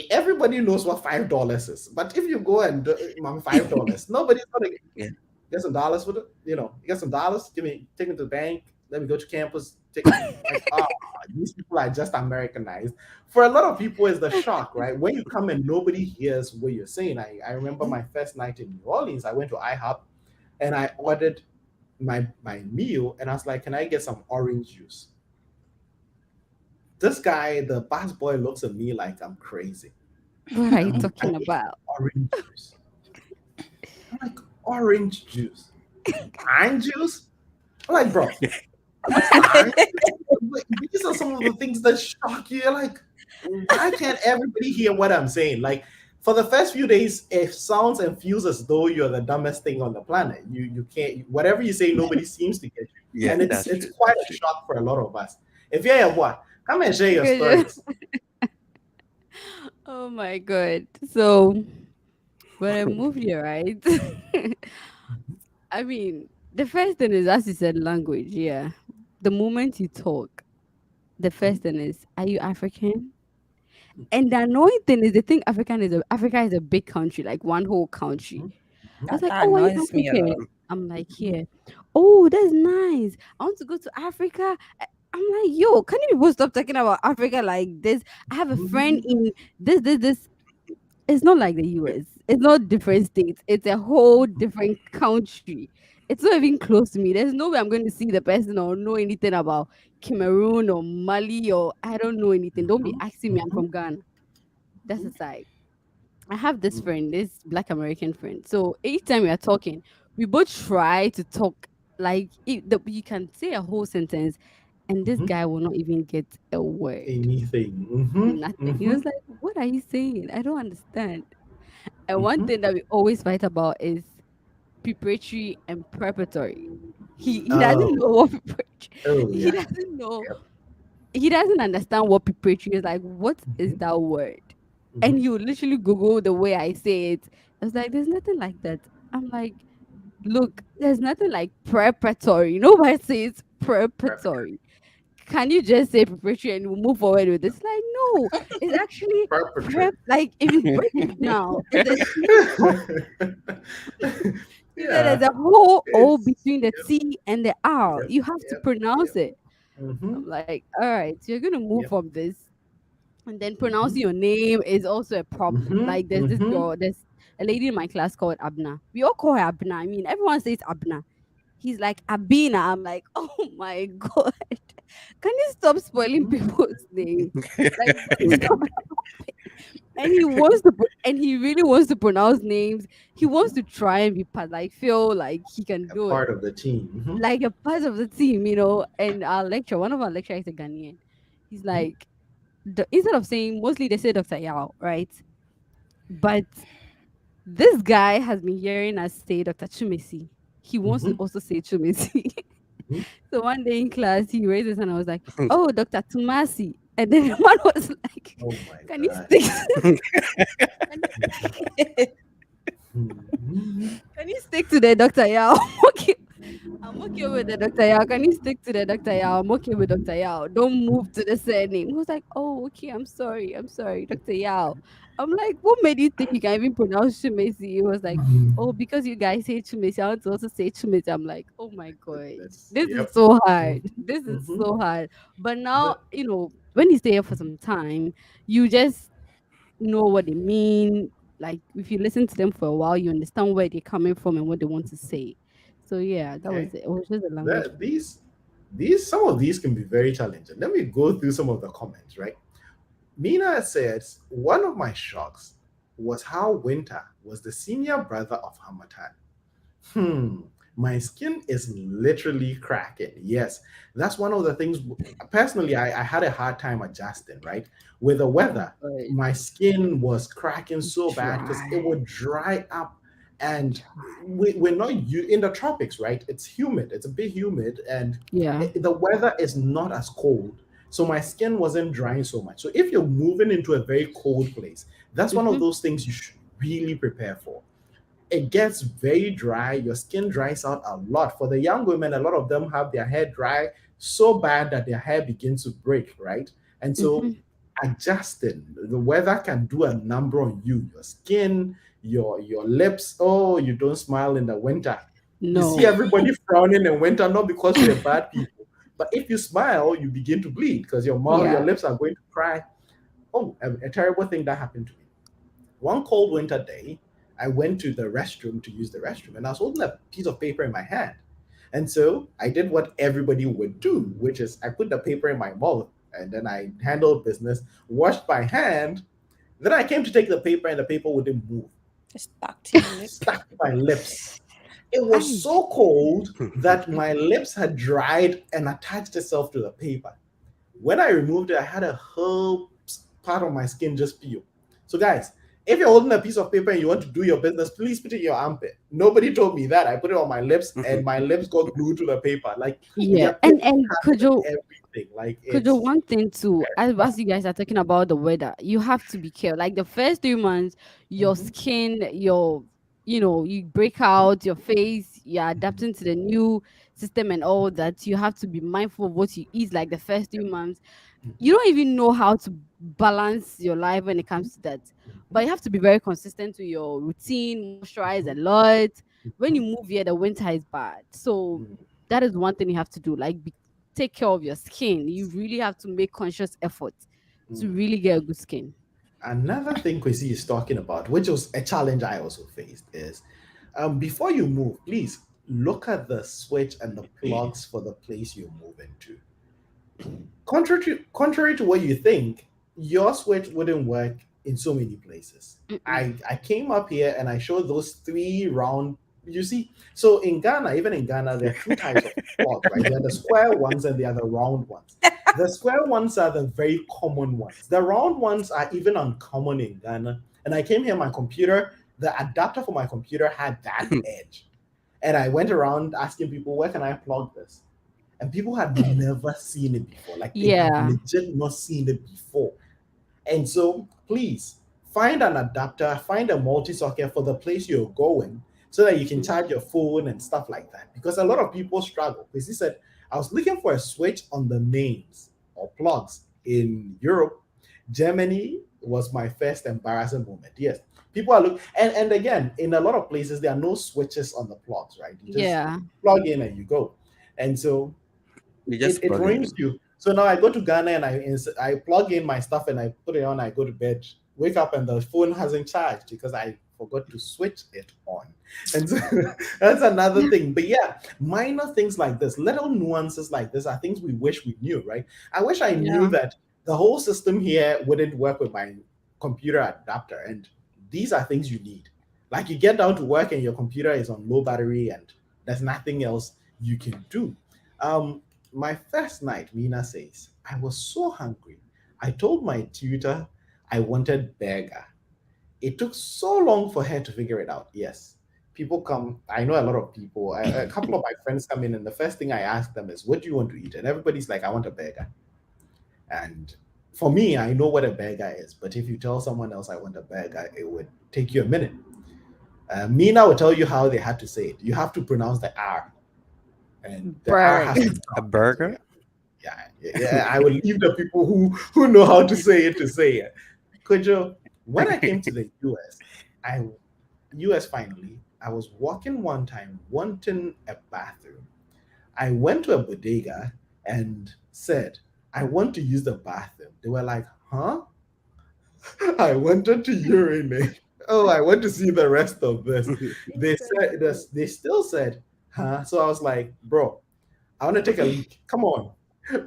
Everybody knows what $5 is. But if you go and mom $5, nobody's gonna Yeah. get some dollars with it. You get some dollars. Take me to the bank. Let me go to campus. Take like these people are just Americanized. For a lot of people, it's the shock, right? When you come and nobody hears what you're saying. I remember my first night in New Orleans. I went to IHOP and I ordered my meal and I was like, "Can I get some orange juice?" This guy, the bus boy, looks at me like I'm crazy. What are you I talking need about? orange juice. I'm like, orange juice? Pine juice? I'm like, bro, what's pine juice? Like, these are some of the things that shock you. You're like, why can't everybody hear what I'm saying? Like, for the first few days, it sounds and feels as though you're the dumbest thing on the planet. You can't whatever you say, nobody seems to get you. Yeah, And it's that's it's true. quite That's a true. shock for a lot of us. If you're a what? Come and share your Good. stories. Oh my god. So when I moved here, right? I mean, the first thing is, as you said, language. Yeah. The moment you talk, the Mhm, first thing is, are you African? And the annoying thing is, they think Africa is a big country, like one whole country. mhm, I was That like, that oh, are you annoys me a African? lot. I'm like, mhm, yeah. Oh, that's nice. I want to go to Africa. I'm like, yo, can you people stop talking about Africa like this? I have a friend mhm, in this. It's not like the US. It's not different states. It's a whole different country. It's not even close to me. There's no way I'm going to see the person or know anything about Cameroon or Mali or I don't know anything. Don't be mhm, asking me. I'm mhm, from Ghana. That's mhm, aside. I have this mhm, friend, this Black American friend. So each time we are talking, we both try to talk like you can say a whole sentence, and this mhm. guy will not even get a word. Anything. Mhm, Nothing. He was mhm, like, "What are you saying? I don't understand." And one mhm. thing that we always fight about is preparatory and preparatory. He doesn't Oh, know what preparatory. oh He yeah. doesn't know. Yep. He doesn't understand what preparatory is like. What is Mhm, that word? And mhm. he would literally Google the way I say it. I was like, "There's nothing like that." I'm like, "Look, there's nothing like preparatory. Nobody says Preparatory. preparatory. Can you just say preparatory and we'll move forward with this?" Like, no, it's actually Preparatory. prep. Like, if you break it down, it's a he said there's Yeah, a whole O it's between the yep, T and the R. yep, You have to yep, pronounce yep. it. Mm-hmm. I'm like, all right, so you're gonna move Yep. from this. And then Mm-hmm. pronouncing your name is also a problem. Mm-hmm. Like there's this Mm-hmm. girl, there's a lady in my class called Abna. We all call her Abna. I mean, everyone says Abna. He's like Abina. I'm like, oh my god. Can you stop spoiling people's names? Like stop. And he wants to and he really wants to pronounce names. He wants to try and be part, like feel like he can A do it, part of the team. Mm-hmm. like a part of the team, you know. And our lecturer, one of our lecturers is a Ghanaian. He's like, instead of saying, mostly they say Dr. Yao, right? But this guy has been hearing us say Dr. Chumesi. He wants to Mm-hmm. also say Chumesi. Mm-hmm. So one day in class, he raised his hand. I was like, "Oh, Dr. Tumasi," and then the man was like, Oh my "Can you God. stick? Mm-hmm. Can you stick to the Dr. Yao?" Okay, I'm okay with the Dr. Yao. Can you stick to the Dr. Yao? I'm okay with Dr. Yao. Don't move to the surname. He was like, "Oh, okay. I'm sorry. I'm sorry, Dr. Yao." I'm like, "What made you think you can even pronounce Chumesi?" He was like, "Oh, because you guys say Chumesi, I want to also say Chumesi." I'm like, "Oh my god, Goodness. this is Yep. so hard. This Mm-hmm. is Mm-hmm. so hard." But now, The, when you stay here for some time, you just know what they mean. Like if you listen to them for a while, you understand where they're coming from and what they want to say. So yeah, that was okay. it. It was just a language barrier. These some of these can be very challenging. Let me go through some of the comments, right? Mina says, one of my shocks was how Winter was the senior brother of Hamatan. My skin is literally cracking. Yes, that's one of the things. Personally, I had a hard time adjusting, right? With the Oh weather, god, my skin was cracking so bad because it dry, would dry up. And dry. we're not in the tropics, right? It's humid, it's a bit humid, and Yeah. the weather is not as cold. So my skin wasn't drying so much. So if you're moving into a very cold place, that's one of Mm-hmm. those things you should really prepare for. It gets very dry. Your skin dries out a lot. For the young women, a lot of them have their hair dry so bad that their hair begins to break, right? And so Mm-hmm. adjusting, the weather can do a number on you, your skin, your lips. Oh, you don't smile in the winter. You see No. everybody frowning in winter, not because we're bad people, but if you smile, you begin to bleed because your mouth, your Yeah. lips are going to cry. Oh, a terrible thing that happened to me. One cold winter day, I went to the restroom to use the restroom, and I was holding a piece of paper in my hand. And so I did what everybody would do, which is I put the paper in my mouth and then I handled business, washed my hand. Then I came to take the paper, and the paper wouldn't move, Just stuck to your lip. stuck to my lips. It was I. so cold that my lips had dried and attached itself to the paper. When I removed it, I had a whole part of my skin just peel. So, guys, if you're holding a piece of paper and you want to do your business, please put it in your armpit. Nobody told me that. I put it on my lips, and my lips got glued to the paper. Like Yeah. there are And cuts could and you everything. Like Could you it's one thing too, very as tough. you guys are talking about the weather, you have to be careful. Like the first 3 months, your Mhm, skin, your you break out your face, you're adapting to the new system and all that. You have to be mindful of what you eat, like the first 3 months. You don't even know how to balance your life when it comes to that. But you have to be very consistent to your routine, moisturize a lot. When you move here, the winter is bad. So that is one thing you have to do. Like take care of your skin. You really have to make conscious effort to really get a good skin. Another thing Kwesi is talking about, which was a challenge I also faced, is before you move, please look at the switch and the plugs for the place you're moving to. Contrary to what you think, your switch wouldn't work in so many places. Mm-mm. I came up here and I showed those three round. You see, so in Ghana, even in Ghana, there are two types of plugs, right? There are the square ones and there are the round ones. The square ones are the very common ones. The round ones are even uncommon in Ghana. And I came here, my computer, the adapter for my computer had that edge. And I went around asking people, where can I plug this? And people had never seen it before. Like they have Yeah. legit not seen it before. And so please find an adapter, find a multi-socket for the place you're going so that you can charge your phone and stuff like that. Because a lot of people struggle. Because he said, I was looking for a switch on the mains or plugs in Europe. Germany was my first embarrassing moment. Yes. People are looking, and again, in a lot of places, there are no switches on the plugs, right? You just Yeah. plug in and you go. And so You just it plug it ruins in. you. So now I go to Ghana and I plug in my stuff and I put it on. I go to bed, wake up, and the phone hasn't charged because I forgot to switch it on. And so that's another thing. But yeah, minor things like this, little nuances like this are things we wish we knew, right? I wish I knew Yeah. that the whole system here wouldn't work with my computer adapter. And these are things you need. Like you get down to work and your computer is on low battery and there's nothing else you can do. Um, my first night, Mina says, I was so hungry. I told my tutor I wanted burger. It took so long for her to figure it out. Yes, people come. I know a lot of people. A couple of my friends come in, and the first thing I ask them is, "What do you want to eat?" And everybody's like, "I want a burger." And for me, I know what a burger is. But if you tell someone else I want a burger, it would take you a minute. Mina will tell you how they had to say it. You have to pronounce the R, and the R Burger. has to A sound right. So burger? yeah. I will leave the people who know how to say it. Kojo, when I came to the I US finally, I was walking one time wanting a bathroom. I went to a bodega and said, I want to use the bathroom. They were like, huh? I wanted to urinate. Oh, I want to see the rest of this. They said this, they still said, huh? So I was like, bro, I want to take a leak. Come on.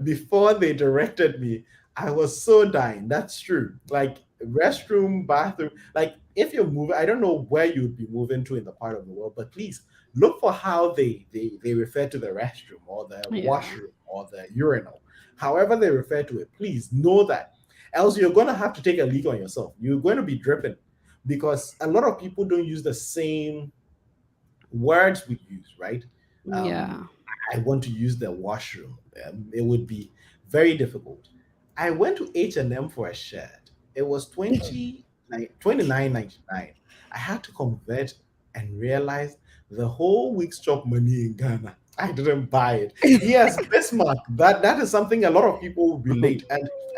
Before they directed me, I was so dying. That's true. Like restroom, bathroom. Like if you're moving, I don't know where you'd be moving to in the part of the world, but please look for how they refer to the restroom or the Yeah. washroom or the urinal. However they refer to it, please know that. Else you're gonna have to take a leak on yourself. You're going to be dripping because a lot of people don't use the same words we use, right? Um, Yeah. I want to use the washroom. It would be very difficult. I went to H&M for a shirt. It was 29.99. I had to convert and realize the whole week's chop money in Ghana. I didn't buy it. Yes, Bismarck. That is something a lot of people relate.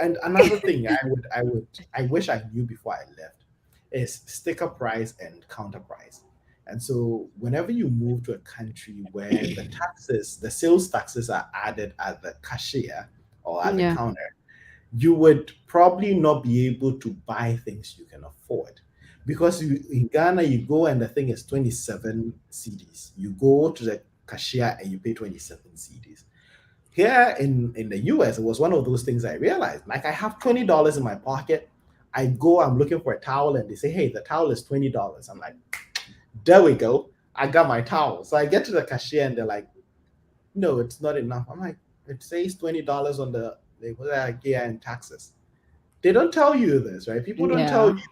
And another thing I wish I knew before I left is sticker price and counter price. And so, whenever you move to a country where the sales taxes are added at the cashier or at the Yeah. counter, you would probably not be able to buy things you can afford. Because in Ghana, you go and the thing is 27 CDs. You go to the cashier and you pay 27 CDs. Here in the US, it was one of those things I realized. Like I have $20 in my pocket. I'm looking for a towel, and they say, hey, the towel is $20. I'm like, there we go. I got my towel. So I get to the cashier and they're like, no, it's not enough. I'm like, it says $20 on the label. They're like, yeah, and taxes. They don't tell you this, right? People don't tell you Yeah.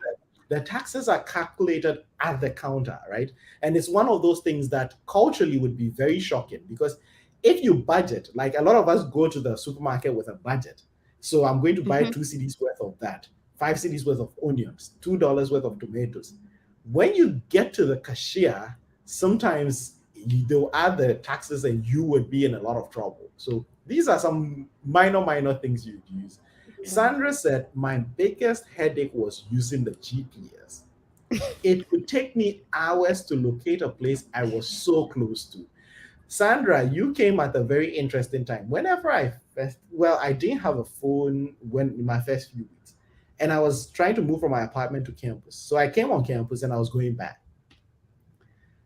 that the taxes are calculated at the counter, right? And it's one of those things that culturally would be very shocking because if you budget, like a lot of us go to the supermarket with a budget. So I'm going to buy Hmm. 2 CDs worth of that, 5 CDs worth of onions, $2 worth of tomatoes. When you get to the cashier, sometimes they'll add the taxes and you would be in a lot of trouble. So these are some minor things you'd use. Sandra said, my biggest headache was using the GPS. It could take me hours to locate a place I was so close to. Sandra, you came at a very interesting time. Whenever I first, well, I didn't have a phone when in my first few weeks, and I was trying to move from my apartment to campus. So I came on campus and I was going back.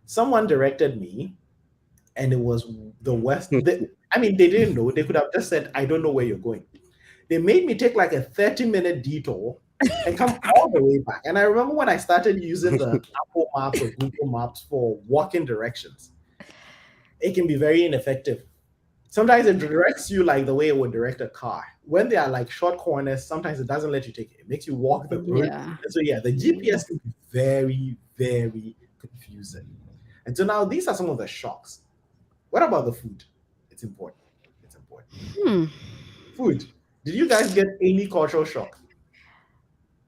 Someone directed me, and it was the west. I mean, they didn't know. They could have just said, "I don't know where you're going." They made me take like a 30-minute detour and come all the way back. And I remember when I started using the Apple Maps or Google Maps for walking directions, it can be very ineffective. Sometimes it directs you like the way it would direct a car. When they are like short corners, sometimes it doesn't let you take it. It makes you walk the road. Yeah. And so yeah, the GPS can be very confusing. And so now these are some of the shocks. What about the food? It's important. It's important. Hmm. Food. Did you guys get any cultural shock?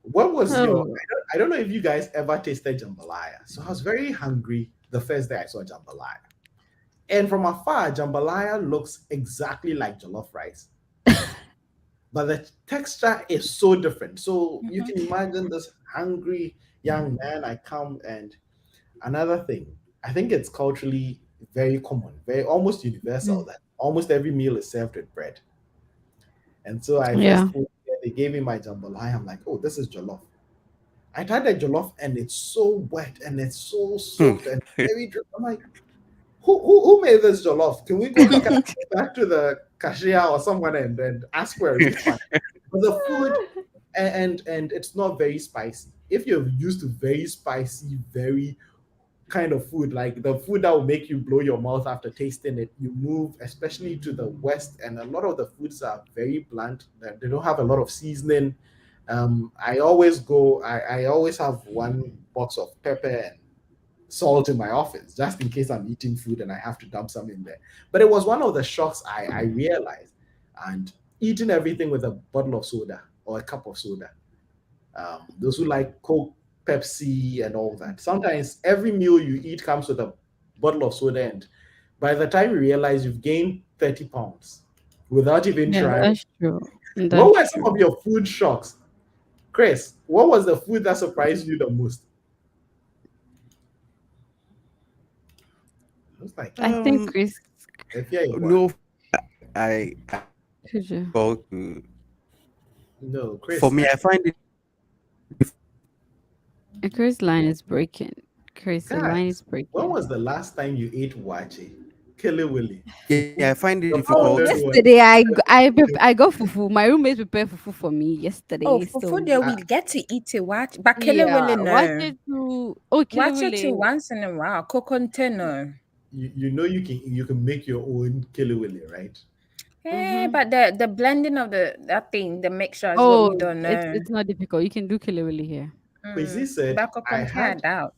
What was your? Oh. I don't know if you guys ever tasted jambalaya. So I was very hungry the first day I saw jambalaya. And from afar, jambalaya looks exactly like jollof rice, but the texture is so different. So you can imagine this hungry young man. I come and another thing, I think it's culturally very common, very almost universal that almost every meal is served with bread. And so I Yeah. first they gave me my jambalaya. I'm like, oh, this is jollof. I tried the jollof and it's so wet and it's so soaked and very dry. I'm like, who made this jollof? Can we go back to the cashier or someone and ask for a refund? But the food and it's not very spicy. If you're used to very spicy, very kind of food, like the food that will make you blow your mouth after tasting it, you move, especially to the west, and a lot of the foods are very bland. They don't have a lot of seasoning. I always have one box of pepper and salt in my office just in case I'm eating food and I have to dump some in there. But it was one of the shocks I realized. And eating everything with a bottle of soda or a cup of soda. Those who like Coke, Pepsi, and all that. Sometimes every meal you eat comes with a bottle of soda, and by the time you realize you've gained 30 pounds without even Yeah, trying. that's true. What were That's some true. of your food shocks? Chris, what was the food that surprised you the most? It was like, I think Chris, if yeah, you want. No, I could you? go to. No, For Chris. me, I find it. Chris' line is breaking. Chris, your line is Guys, when breaking. was the last time you ate wache? Killer Willy. Yeah, I find it The Oh, difficult pounded to. one. yesterday I got fufu. My roommate prepared fufu for me Oh, yesterday. for So food, there I, we get to eat it. Watch, but yeah, Kilawilli, watch no. it to Watch it Kilawile. too once in a while. Coconte, no. you know you can make your own Killer Willy, right? Mm-hmm. But the blending of that thing, the mixture is what we Oh, don't know. it's not difficult. You can do Kilawile here. Kwesi said, But I coconte, I had, doubt.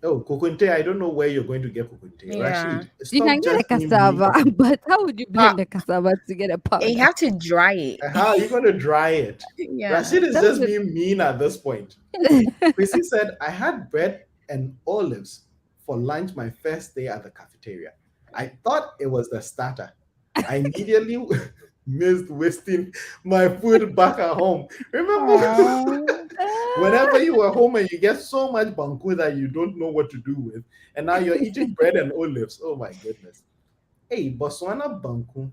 oh, kokunte, I don't know where you're going to get kokunte. Yeah. Rashid, You stop can get a just being mean. cassava, but how would you Uh, blend the cassava to get a you powder? have to dry it. How are you going to dry it? Yeah. Rashid is That's just being mean at this point. Kwesi said, I had bread and olives for lunch my first day at the cafeteria. I thought it was the starter. I immediately missed wasting my food back at home. Remember whenever you were home and you get so much banku that you don't know what to do with, and now you're eating bread and olives. Oh my goodness. Hey, Botswana banku.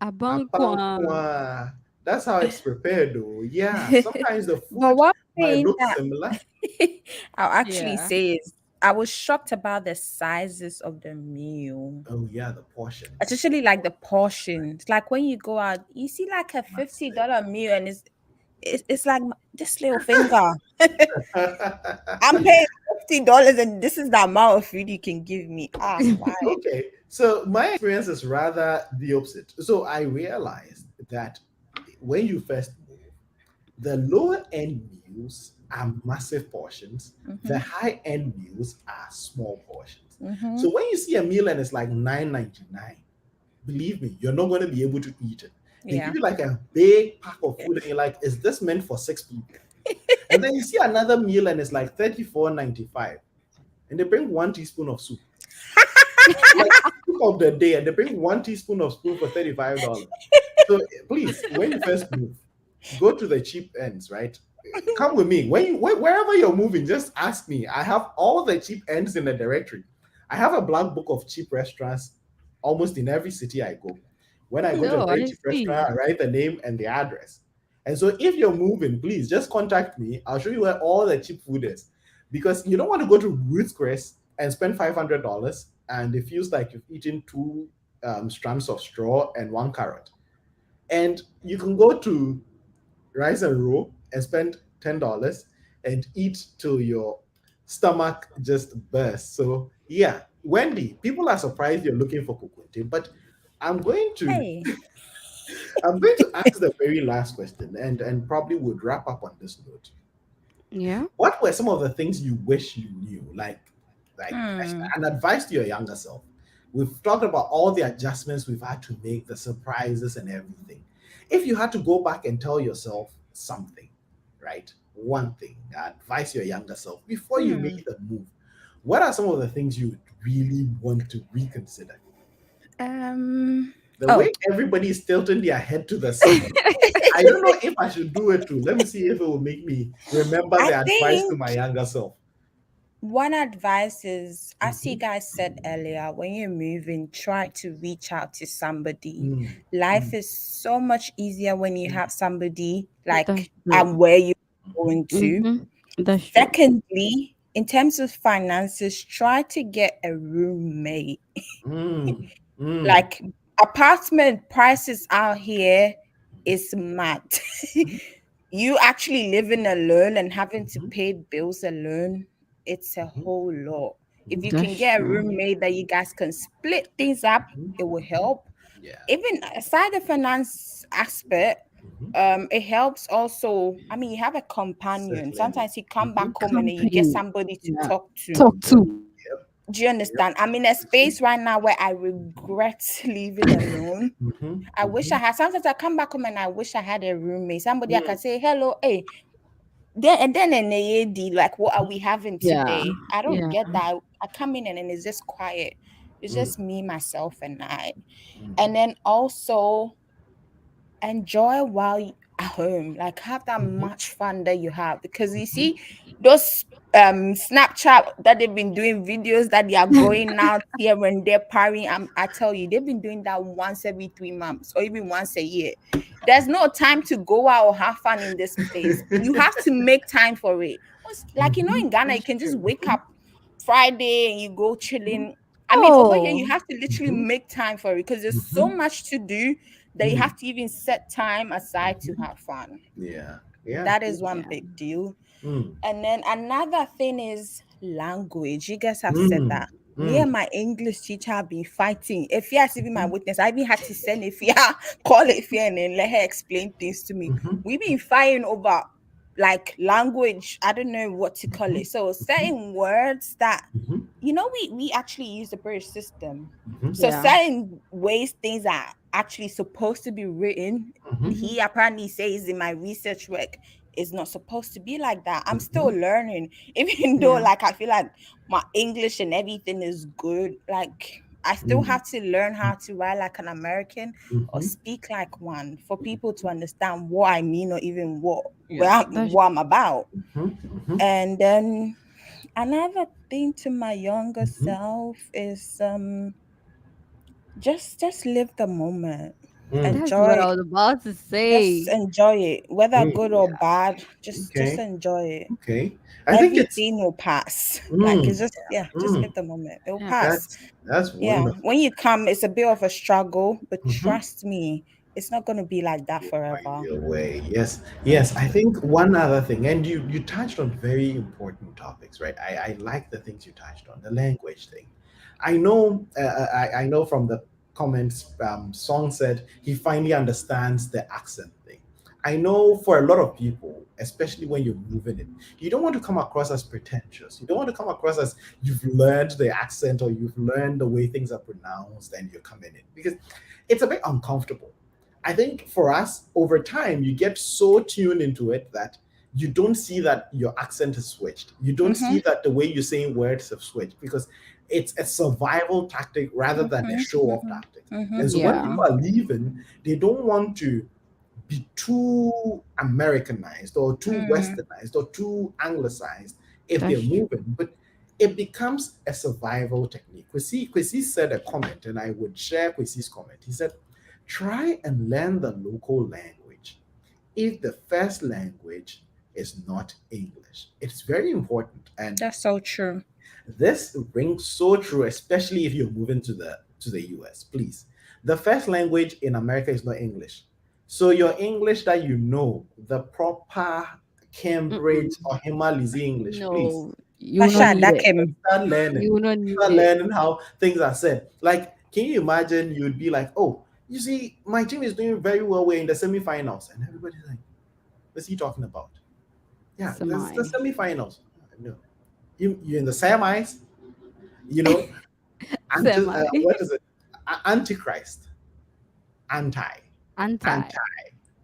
Abankwa. Abankwa. That's how it's prepared, though. Yeah, sometimes the But food one might thing look that similar. I'll actually Yeah. say is I was shocked about the sizes of the meal. Oh yeah, the portions. Especially like the portions. Like when you go out, you see like a $50 meal and it's like this little finger. I'm paying $50 and this is the amount of food you can give me. Why? Okay, so my experience is rather the opposite. So I realized that when you first move, the lower end meals are massive portions, the high end meals are small portions. So when you see a meal and it's like $9.99, believe me, you're not going to be able to eat it. They Yeah. give you like a big pack of food, and you're like, is this meant for 6 people? And then you see another meal and it's like 34.95, and they bring 1 teaspoon of soup, like soup of the day, and they bring 1 teaspoon of spoon for $35. So please, when you first move, go to the cheap ends, right? Come with me. Wherever you're moving, just ask me. I have all the cheap ends in the directory. I have a black book of cheap restaurants almost in every city I go. When I go to a Oh, very I cheap see. restaurant, I write the name and the address. And so if you're moving, please just contact me. I'll show you where all the cheap food is. Because you don't want to go to Ruth's Chris and spend $500 and it feels like you've eaten two strands of straw and one carrot. And you can go to Rice and Roll and spend $10 and eat till your stomach just bursts. So yeah, Wendy, people are surprised you're looking for cocotte, but I'm going to Hey. I'm going to ask the very last question and probably would wrap up on this note. Yeah. What were some of the things you wish you knew? Like Hmm. an advice to your younger self. We've talked about all the adjustments we've had to make, the surprises and everything. If you had to go back and tell yourself something, right? One thing, advise your younger self before you Hmm. make the move. What are some of the things you would really want to reconsider? Um. The Oh, way everybody is tilting their head to the side. I don't know if I should do it too. Let me see if it will make me remember I the advice to think my younger self. one advice is, as you Mhm. guys said earlier, when you're moving, try to reach out to somebody. Mm, Life mm, is so much easier when you have somebody That's like true. where you're mhm, going to. Mm-hmm. That's true. Secondly, in terms of finances, try to get a roommate. mm, mm, Like apartment prices out here is mad. You actually living alone and having to mhm, pay bills alone, it's a mhm, whole lot. If you mhm, can That's get a true. roommate that you guys can split things up, mhm, it will mhm. help. Yeah. Even aside the finance aspect, Mhm. it helps also. I mean, you have a companion. Settling in. Sometimes you come Mhm. back home and then you get Company. somebody to Yeah. talk to. Talk Yep. to. Yep. Do you Yep. understand? I'm in a Mhm. space right now where I regret living alone. Mhm. I wish I Mhm. had. Sometimes I come back home and I wish I had a roommate, somebody I Mm. can say hello, hey. Then in the AD, like, what are Mhm. we having Yeah. today? I don't Yeah. get that. I come in and then it's just quiet. It's Mm. just me, myself, and I. Mm. And then also enjoy while you at home, like have that Mhm. much fun that you have, because you Mhm. see those Snapchat that they've been doing videos that they are going out here when they're partying. I tell you, they've been doing that once every 3 months or even once a year. There's no time to go out or have fun in this place. You have to make time for it. Like, Mhm. in Ghana, you That's can just true. wake Mhm. up Friday and you go Mhm. chilling. I mean, over here, you Oh, have to literally Mhm. make time for it because there's so Mhm. much to do that you Mm. have to even set time aside to Mhm. have fun. Yeah. Yeah. That is one yeah. big deal. Mm. And then another thing is language. You guys have said Mm. that. Me Mm. and my English teacher have been fighting. If you has even my Mhm. witness, I even had to send if you call if you and then let her explain things to me. Mhm. We've been fighting over like language. I don't know what to call Mhm. it. So Mhm. certain words that Mhm. we actually use the British system. Mhm. So Yeah. certain ways things are actually supposed to be written, Mhm. he apparently says in my research work, is not supposed to be like that. I'm still Mhm. learning, even though Yeah. like I feel like my English and everything is good. Like I still Mm. have to learn how to write like an American or Mhm. speak like one for people to understand what I mean or even Yeah. That's what I'm about. Mhm. Mhm. And then another thing to my younger Mhm. self is just live the moment. Mm. that's what Enjoy, I was about to just say. enjoy it. Whether Mm. good or bad, just Okay. enjoy it. Okay. I think it's Everything will pass. Like mm. it's just, yeah, just Mm. live the moment. It will Yeah. pass. That's Yeah. wonderful. When you come, it's a bit of a struggle, but Mhm. trust me, it's not gonna be like that You'll find forever. your way. Yes, yes. I think one other thing, and you touched on very important topics, right? I like the things you touched on, the language thing. I know, I know from the comments. Song said he finally understands the accent thing. I know for a lot of people, especially when you're moving in, you don't want to come across as pretentious. You don't want to come across as you've learned the accent or you've learned the way things are pronounced and you're coming in because it's a bit uncomfortable. I think for us, over time, you get so tuned into it that you don't see that your accent has switched. You don't Mm-hmm. see that the way you're saying words have switched because it's a survival tactic rather than a show off Mm-hmm. tactic. Mm-hmm. And so when Yeah. people are leaving, they don't want to be too Americanized or too Mm. westernized or too anglicized if they're That's true. moving. But it becomes a survival technique. Kwesi said a comment, and I would share Kwesi's comment. He said, try and learn the local language if the first language is not English. It's very important. And That's so true. this rings so true, especially if you're moving to the US. Please, the first language in America is not English, so your English that you know, the proper Cambridge Mm-mm. or Himalaya English, please No, you will not Pasha need it. Dakim. start learning. You will not need Start it. learning how things are said. Like, can you imagine? You'd be like, "Oh, you see, my team is doing very well. We're in the semifinals," and everybody's like, "What's he talking about?" Yeah, that's the Samai. semifinals. No, you're in the semis, you know, Semi. what is it? Antichrist, anti, Anti. anti,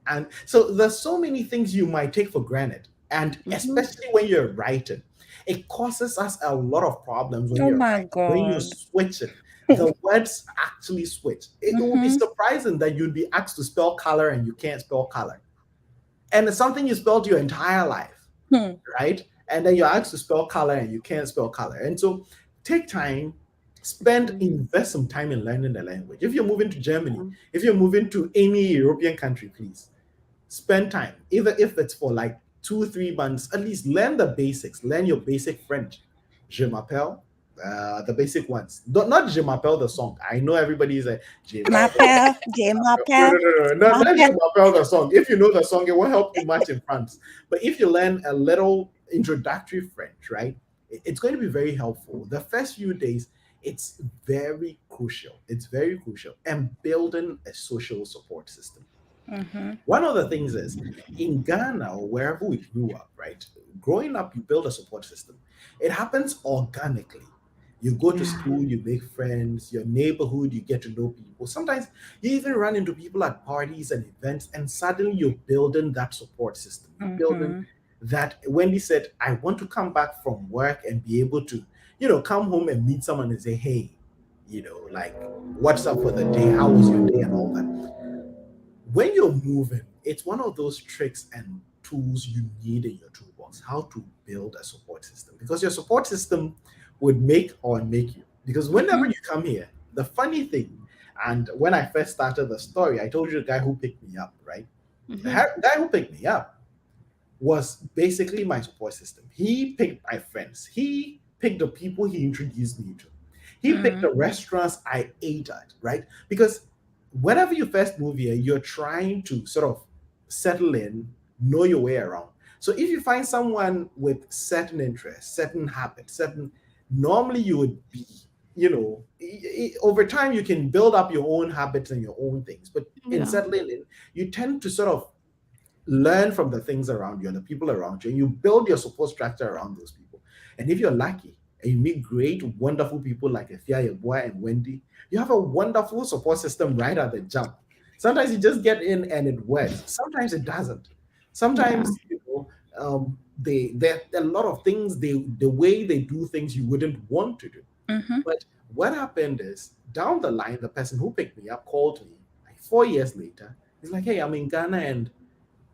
and so there's so many things you might take for granted, and Mm-hmm. especially when you're writing, it causes us a lot of problems when Oh you're my writing. When you God. switch it, the words actually switch. It will be Mm-hmm. surprising that you'd be asked to spell color and you can't spell color, and it's something you spelled your entire life, Hmm. right? And then you're asked to spell color and you can't spell color. And so take time, invest some time in learning the language. If you're moving to Germany, Yeah. if you're moving to any European country, please spend time. Even if it's for like 2, 3 months, at least learn the basics, learn your basic French. Je m'appelle, the basic ones. Not Je m'appelle the song. I know everybody's like, Je m'appelle. Mapel, J No, Mapel, no, no, no, no, not Mapel. Je m'appelle the song. If you know the song, it won't help you much in France. But if you learn a little introductory French, right, it's going to be very helpful. The first few days, it's very crucial. It's very crucial. And building a social support system. Mm-hmm. One of the things is in Ghana or wherever we grew up, right? Growing up, you build a support system. It happens organically. You go to Yeah. school, you make friends, your neighborhood, you get to know people. Sometimes you even run into people at parties and events, and suddenly you're building that support system. You're building Mm-hmm. that. Wendy said, I want to come back from work and be able to, come home and meet someone and say, hey, like, what's up for the day? How was your day? And all that. When you're moving, it's one of those tricks and tools you need in your toolbox, how to build a support system. Because your support system would make or make you. Because whenever Mm-hmm. you come here, the funny thing, and when I first started the story, I told you the guy who picked me up, right? The Mm-hmm. guy who picked me up was basically my support system. He picked my friends. He picked the people he introduced me to. He picked Mm-hmm. the restaurants I ate at, right? Because whenever you first move here, you're trying to sort of settle in, know your way around. So if you find someone with certain interests, certain habits, normally you would be, over time you can build up your own habits and your own things. But in Yeah. settling in, you tend to sort of learn from the things around you and the people around you, and you build your support structure around those people. And if you're lucky and you meet great, wonderful people like Efia Yeboah and Wendy, you have a wonderful support system right at the jump. Sometimes you just get in and it works. Sometimes it doesn't. Yeah. Sometimes, they there are a lot of things the way they do things you wouldn't want to do. Mm-hmm. But what happened is down the line, the person who picked me up called me like 4 years later. He's like, hey, I'm in Ghana and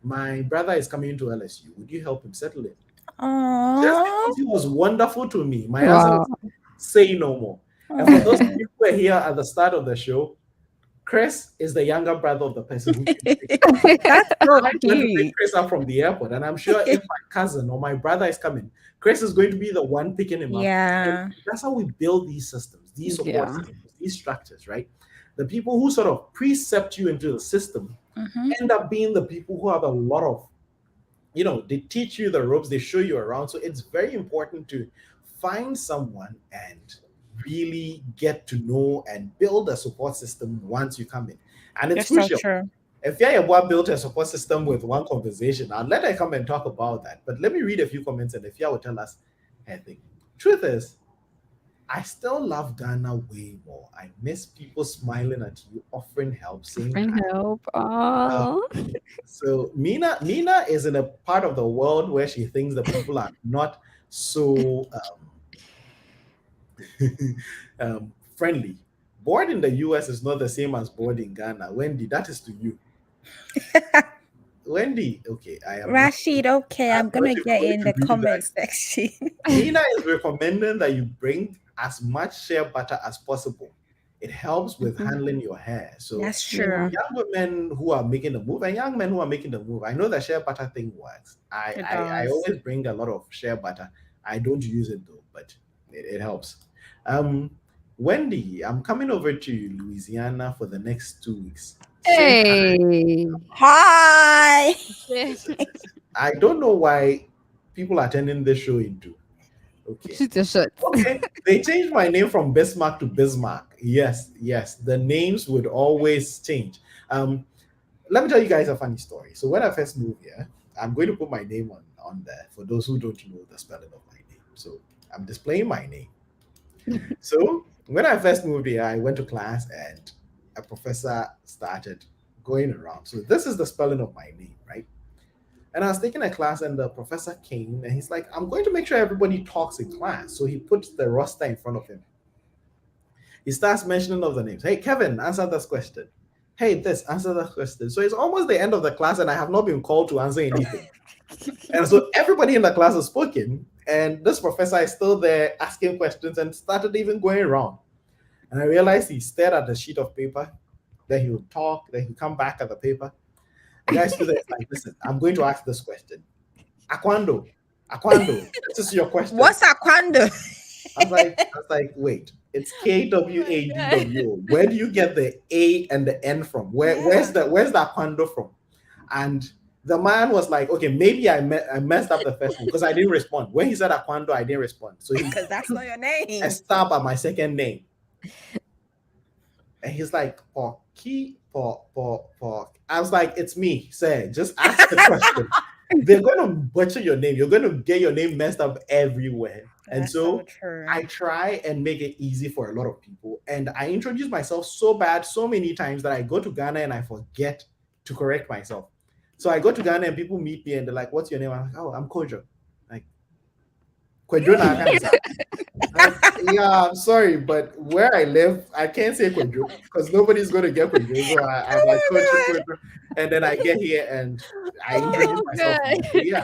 my brother is coming to LSU. Would you help him settle it? Just Oh. because he was wonderful to me, my answer Wow. was say no more. And for those of you who were here at the start of the show, Chris is the younger brother of the person who came to pick me up. That's so I went to pick cute. Chris up from the airport, and I'm sure if my cousin or my brother is coming, Chris is going to be the one picking him up. And Yeah. that's how we build these systems, these support Yeah. systems, these structures, right? The people who sort of precept you into the system Mm-hmm. end up being the people who have a lot of, they teach you the ropes, they show you around. So it's very important to find someone and really get to know and build a support system once you come in. And it's That's so crucial. true. If Yaya built a support system with one conversation, I'll let her come and talk about that. But let me read a few comments and if Yaya will tell us her thing. Truth is, I still love Ghana way more. I miss people smiling at you, offering help, saying Friend hi. help. Uh, Oh. so Mina is in a part of the world where she thinks the people are not so friendly. Board in the US is not the same as board in Ghana. Wendy, that is to you. Wendy, okay, I am not. Rashid, okay, I'm I'm not gonna even get going in to the do that. comment section. Mina is recommending that you bring as much shea butter as possible. It helps with Mhm. handling your hair. So That's Yeah. true. young women who are making the move and young men who are making the move, I know the shea butter thing works. It I does. always bring a lot of shea butter. I don't use it though, but it helps. Um, Wendy, I'm coming over to Louisiana for the next 2 weeks. Say hi. Hey. Hi. I don't know why people are turning this show into. Okay. Shoot your shot. Okay, they changed my name from Bismarck to Bismarck. Yes, yes, the names would always change. Let me tell you guys a funny story. So when I first moved here, I'm going to put my name on there for those who don't know the spelling of my name. So I'm displaying my name. So when I first moved here, I went to class and a professor started going around. So this is the spelling of my name, right? And I was taking a class, and the professor came and he's like, I'm going to make sure everybody talks in class. So he puts the roster in front of him. He starts mentioning of the names. Hey, Kevin, answer this question. Hey, this, answer that question. So it's almost the end of the class, and I have not been called to answer anything. And so everybody in the class has spoken, and this professor is still there asking questions and started even going around. And I realized he stared at the sheet of paper, then he would talk, then he'd come back at the paper. The guy stood there like, listen, I'm going to ask this question. Aquando, Aquando, this is your question. What's Aquando? I was like, wait, it's KWADW. Where do you get the A and the N from? Where's the Aquando from? And the man was like, okay, maybe I messed up the first one because I didn't respond. When he said Aquando, I didn't respond. So he Because that's not your name. a stab at my second name. And he's like, Porky, Pork. I was like, it's me, sir. Just ask the question. They're going to butcher your name. You're going to get your name messed up everywhere. And That's so so true. I try and make it easy for a lot of people. And I introduce myself so bad so many times that I go to Ghana and I forget to correct myself. So I go to Ghana and people meet me and they're like, what's your name? I'm like, oh, I'm Kojo. Like, Kojo Nakansa. Yeah, I'm sorry, but where I live, I can't say Kwejo because nobody's going to get Kwejo. So I'm like, Oh Kwejo, my God. Kwejo. And then I get here and I introduce Oh myself. god. So yeah,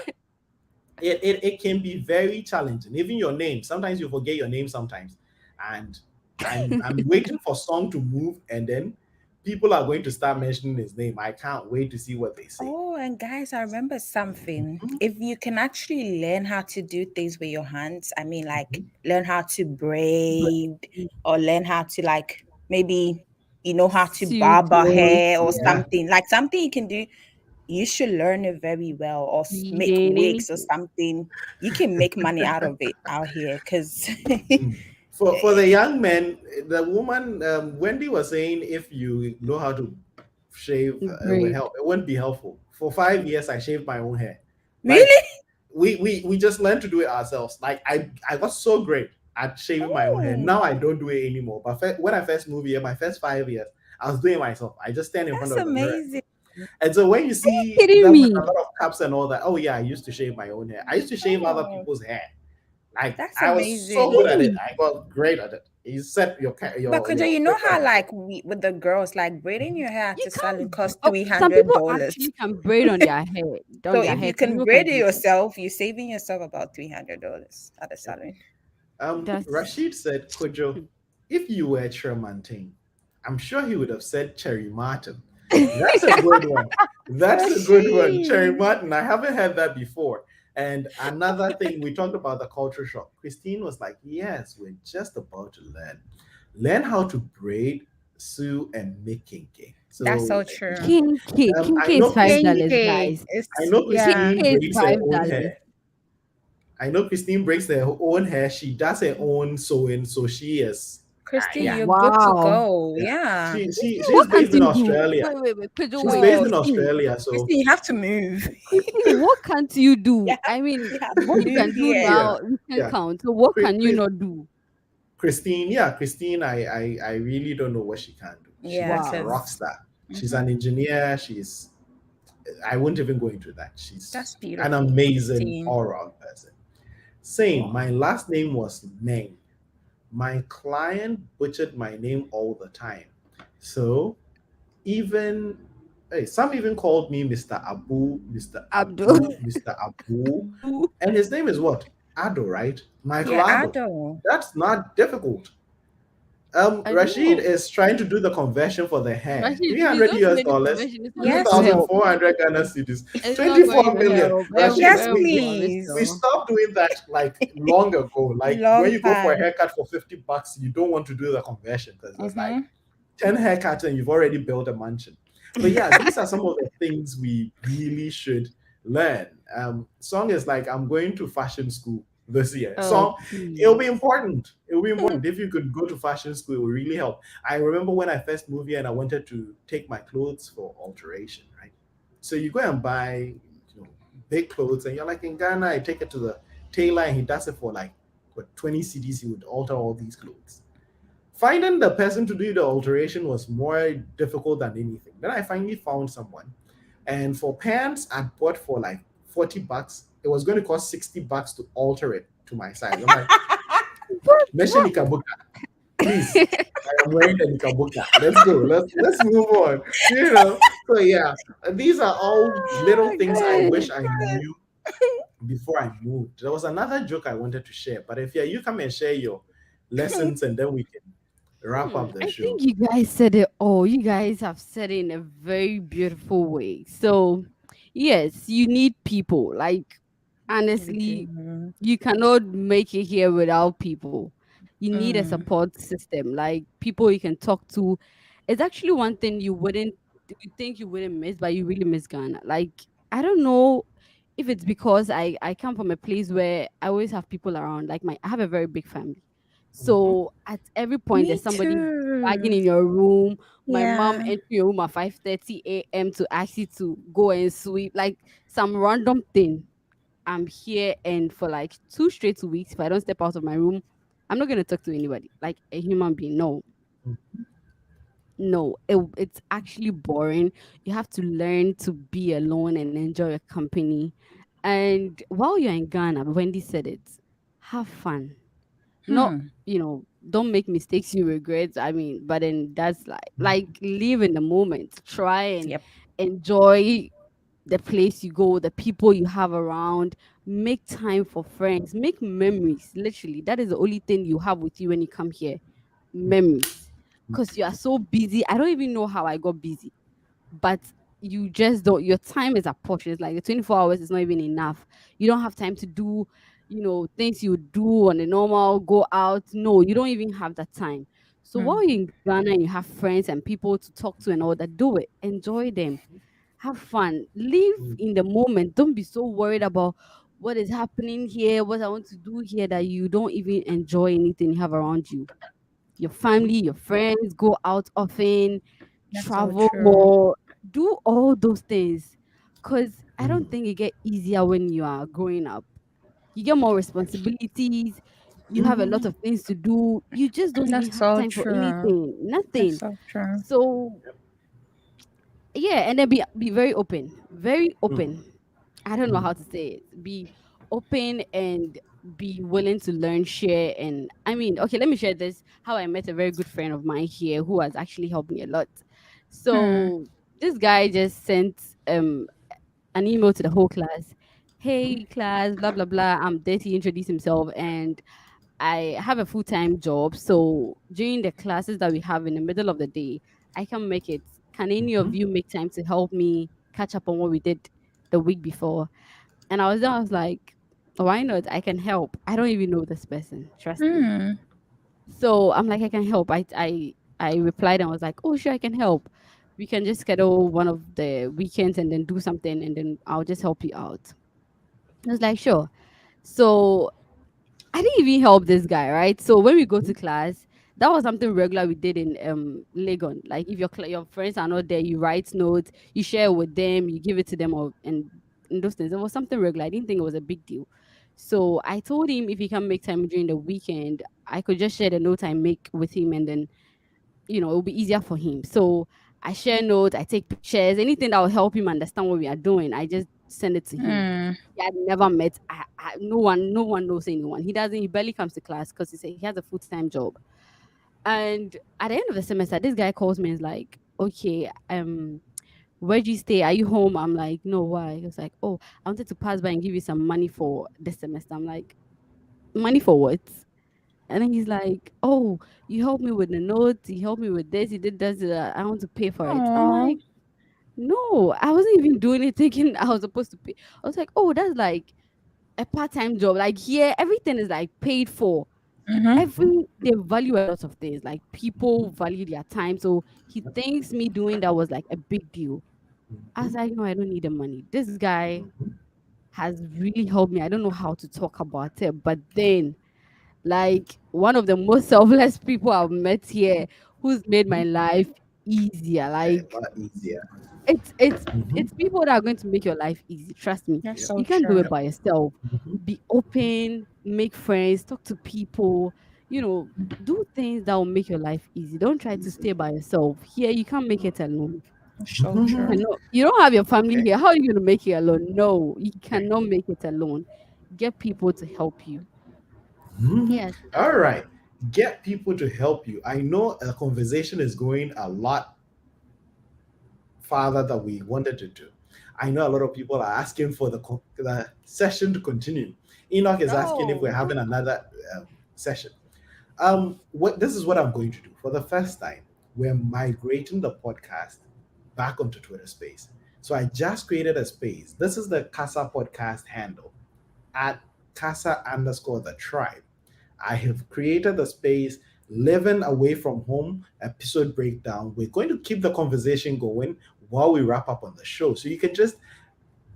it can be very challenging. Even your name, sometimes you forget your name sometimes. And I'm waiting for song to move and then people are going to start mentioning his name. I can't wait to see what they say. Oh, and guys, I remember something. Mhm, If you can actually learn how to do things with your hands, I mean, like mhm. learn how to braid or learn how to, like, maybe you know how to Suit barber clothes. hair or Yeah. Yeah. something, like something you can do, you should learn it very well or make Reading, wigs or anything. something. You can make money out of it out here because Mm. For the young men, the woman Wendy was saying if you know how to shave, it would Great. help. It wouldn't be helpful. For 5 years, I shaved my own hair. Like really. we just learned to do it ourselves. Like I got so great at shaving my own hair. Oh, Now I don't do it anymore. But when I first moved here, my first 5 years, I was doing it myself. I just stand in front that's of the mirror. amazing. And so when you see Kidding them with a me. lot of caps and all that, oh yeah, I used to shave my own hair. I used to shave other Oh, people's hair. Like that's I was so amazing. good at it. Hey. I got great at it. You set your But your could you your know clipper how, and everything. like, with the girls, like braiding your hair You to salon can't. cost Oh, three some hundred people dollars. actually can braid on their head. So On their if you head. Some can people can braid it do that. yourself, you're saving yourself about $300 at the salon. That's Rashid said, Kojo, if you were Tremontaine, I'm sure he would have said Cherry Martin. That's a good one. That's a good one. Cherry Rashid. Martin. I haven't heard that before. And another thing, we talked about the culture shock. Christine was like, yes, we're just about to learn how to braid, sew, and make kinky. That's So so true. kinky. I Kinky is know $5, Christine. Kinky. guys. I It's know yeah. Christine Kinky is braids her own $5. hair. I know Christine breaks her own hair. She does her own sewing, so she is. Christine, Yeah, you're good to Wow. go. yeah. Yeah. She's What can't based in you do? Australia. Wait. Pedro, She's wait. based Oh, in Australia, so Christine, you have to move. Christine, what can't you Yeah, do? I mean, you have to what you move can do here. yeah, now, you can yeah. count. So what Chris, can you Chris, not do? Christine, yeah, Christine, I really don't know what she can do. Yeah, She's a Wow. rock because star. She's an engineer. I won't even go into that. that's She's an beautiful, amazing Christine. all around person. Same, Wow. my last name was Meng. My client butchered my name all the time. So even some even called me Mr. Abu, Mr. Abdul. Abdul, Mr. Abu, Abdul. and his name is what? Ado, right? Michael Yeah, Ado. Ado. That's not difficult. I Rashid know. is trying to do the conversion for the hair. Rashid, please 300 don't do US any dollars, convention. It's not going to Yes, help. 2,400 Ghana cedis, It's not going 24 to million. help. Rashid, yes, Where we go, we please. stopped doing that like long ago. Like when Long you go for a time. haircut for $50, you don't want to do the conversion because it's like Mm-hmm. 10 haircuts and you've already built a mansion. But yeah, these are some of the things we really should learn. Song is like, I'm going to fashion school this year. Oh, Song, it'll be please. important. It'll be important. If you could go to fashion school, it will really help. I remember when I first moved here and I wanted to take my clothes for alteration, right? So you go and buy, big clothes, and you're like in Ghana, I take it to the tailor and he does it for like what 20 CDs, he would alter all these clothes. Finding the person to do the alteration was more difficult than anything. Then I finally found someone. And for pants, I bought for like $40. It was going to cost $60 to alter it to my size. I'm like, What? Meshe What? Nikabuka, please. I am wearing the Nikabuka. Let's go. Let's move on. So yeah, these are all little Oh, things I God. wish I knew before I moved. There was another joke I wanted to share, but if you come and share your lessons and then we can wrap up the I show. think you guys said it all. You guys have said it in a very beautiful way. So, yes, you need people. Like, We honestly, do. you cannot make it here without people. You need a Mm. support system, like people you can talk to. It's actually one thing you think you wouldn't miss, but you really miss Ghana. Like, I don't know if it's because I come from a place where I always have people around. Like, I have a very big family. Mhm. So at every point Me there's somebody bagging too. in your room. My mom Yeah. entering your room at 5:30 a.m. to ask you to go and sweep, like some random thing. I'm here, and for like 2 straight weeks, if I don't step out of my room, I'm not gonna talk to anybody, like a human being. No, no, it's actually boring. You have to learn to be alone and enjoy your company. And while you're in Ghana, Wendy said it, have fun. Not, Hmm. don't make mistakes you regret. I mean, but then that's like live in the moment. Try and Yep. enjoy the place you go, the people you have around. Make time for friends, make memories. Literally, that is the only thing you have with you when you come here, memories. Because you are so busy. I don't even know how I got busy, but you just don't. Your time is a portion. It's like the 24 hours is not even enough. You don't have time to do, things you do on a normal, go out. No, you don't even have that time. So Hmm. while you're in Ghana and you have friends and people to talk to and all that, do it. Enjoy them, have fun, live in the moment. Don't be so worried about what is happening here, what I want to do here, that you don't even enjoy anything you have around you. Your family, your friends, go out often, That's so travel true. more, do all those things. Because I don't Mm. think it get easier when you are growing up. You get more responsibilities, you have a lot Mhm. of things to do, you just don't even That's have so time for true. anything, That's nothing. so true. So yeah, and then be very open, very Mm. open. I don't know Mm. how to say it. Be open and be willing to learn, share. And I mean, okay, let me share this, how I met a very good friend of mine here who has actually helped me a lot. Hmm. So this guy just sent an email to the whole class. Hey class, blah blah blah. I'm there. He introduced himself, and I have a full time job. So during the classes that we have in the middle of the day, I can make it. Can any of Mhm. you make time to help me catch up on what we did the week before? And I was there, I was like, why not? I can help. I don't even know this person. Trust me. Hmm. So I'm like, I can help. I replied and was like, oh sure, I can help. We can just schedule one of the weekends and then do something, and then I'll just help you out. I was like, sure. So I didn't even help this guy, right? So when we go to class, that was something regular we did in Legon. Like if your friends are not there, you write notes, you share with them, you give it to them, and those things. It was something regular. I didn't think it was a big deal. So I told him if he can make time during the weekend, I could just share the notes I make with him, and then it'll be easier for him. So I share notes, I take pictures, anything that will help him understand what we are doing. I just send it to him. Hmm. He had never met no one knows anyone. He barely comes to class because he has a full-time job. And at the end of the semester, this guy calls me and is like, okay, where do you stay? Are you home? I'm like, no, why? He was like, oh, I wanted to pass by and give you some money for this semester. I'm like, money for what? And then he's like, oh, you helped me with the notes, you helped me with this, you did this, I want to pay for it. I'm Aw. like, no, I wasn't even doing it thinking I was supposed to pay. I was like, oh, that's like a part-time job. Like here, everything is like paid for. Mm-hmm. They value a lot of things. Like people value their time. So he thinks me doing that was like a big deal. I was like, no, I don't need the money. This guy has really helped me. I don't know how to talk about it. But then, like, one of the most selfless people I've met here, who's made my life easier. A Like, lot easier. it's it's Mhm. it's people that are going to make your life easy. Trust me. That's Yep. so You can't do true. it by yourself. Mhm. Be open, make friends, talk to people, you know, do things that will make your life easy. Don't try to stay by yourself. Here you can't make it alone. That's so Mhm. true. You don't have your family Okay. here. How are you going to make it alone? No, you cannot make it alone. Get people to help you. Mhm. Yes, that's All it. right. Get people to help you. I know a conversation is going a lot farther than we wanted to do. I know a lot of people are asking for the session to continue. Enoch is asking if we're No. having another session. What this is what I'm going to do. For the first time, we're migrating the podcast back onto Twitter Space. So I just created a space. This is the Kasa podcast handle at Kasa underscore the tribe. I have created the space living away from home episode breakdown. We're going to keep the conversation going while we wrap up on the show. So you can just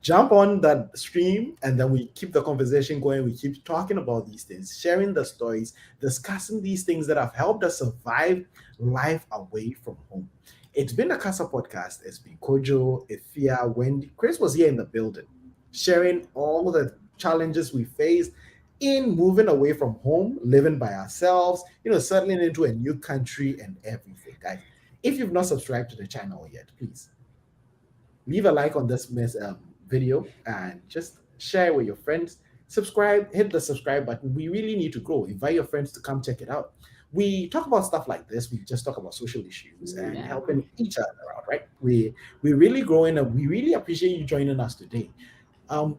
jump on that stream and then we keep the conversation going. We keep talking about these things, sharing the stories, discussing these things that have helped us survive life away from home. It's been a Casa podcast. It's been Kojo, Ifia, Wendy. Chris was here in the building, sharing all the challenges we faced in moving away from home, living by ourselves, settling into a new country and everything. Guys, if you've not subscribed to the channel yet, please leave a like on this video and just share with your friends. Subscribe, hit the subscribe button. We really need to grow. Invite your friends to come check it out. We talk about stuff like this. We just talk about social issues and Yeah. helping each other out, right? We really growing, and we really appreciate you joining us today. Um,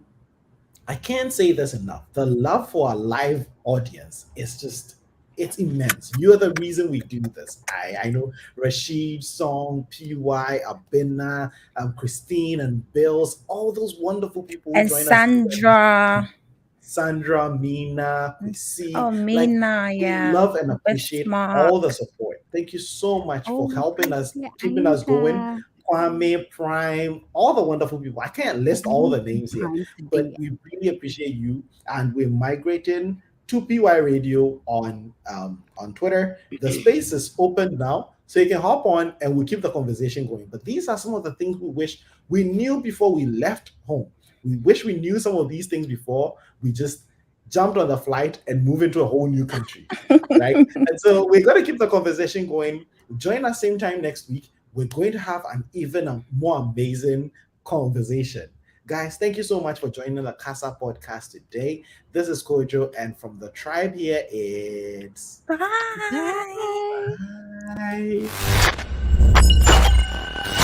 I can't say this enough. The love for our live audience is just, it's immense. You're the reason we do this. I know Rashid, Song, PY, Abina, Christine, and Bills, all those wonderful people who And join us. Sandra. Sandra, Mina, Oh, Kwesi. Like, Mina, we yeah. love and appreciate all the Bismarck. support. Thank you so much Oh, for helping us, Kwesi, keeping us going. Anita. Kwame, Prime, all the wonderful people. I can't I list all didn't the see names here, Prime but today. we really appreciate you. And we're migrating to PY Radio on Twitter. The space is open now, so you can hop on and we keep the conversation going. But these are some of the things we wish we knew before we left home. We wish we knew some of these things before we just jumped on the flight and moved into a whole new country, right? And so we're going to keep the conversation going. Join us same time next week. We're going to have an even more amazing conversation. Guys, thank you so much for joining the Casa podcast today. This is Kojo, and from the tribe here, it's Bye. Bye. bye.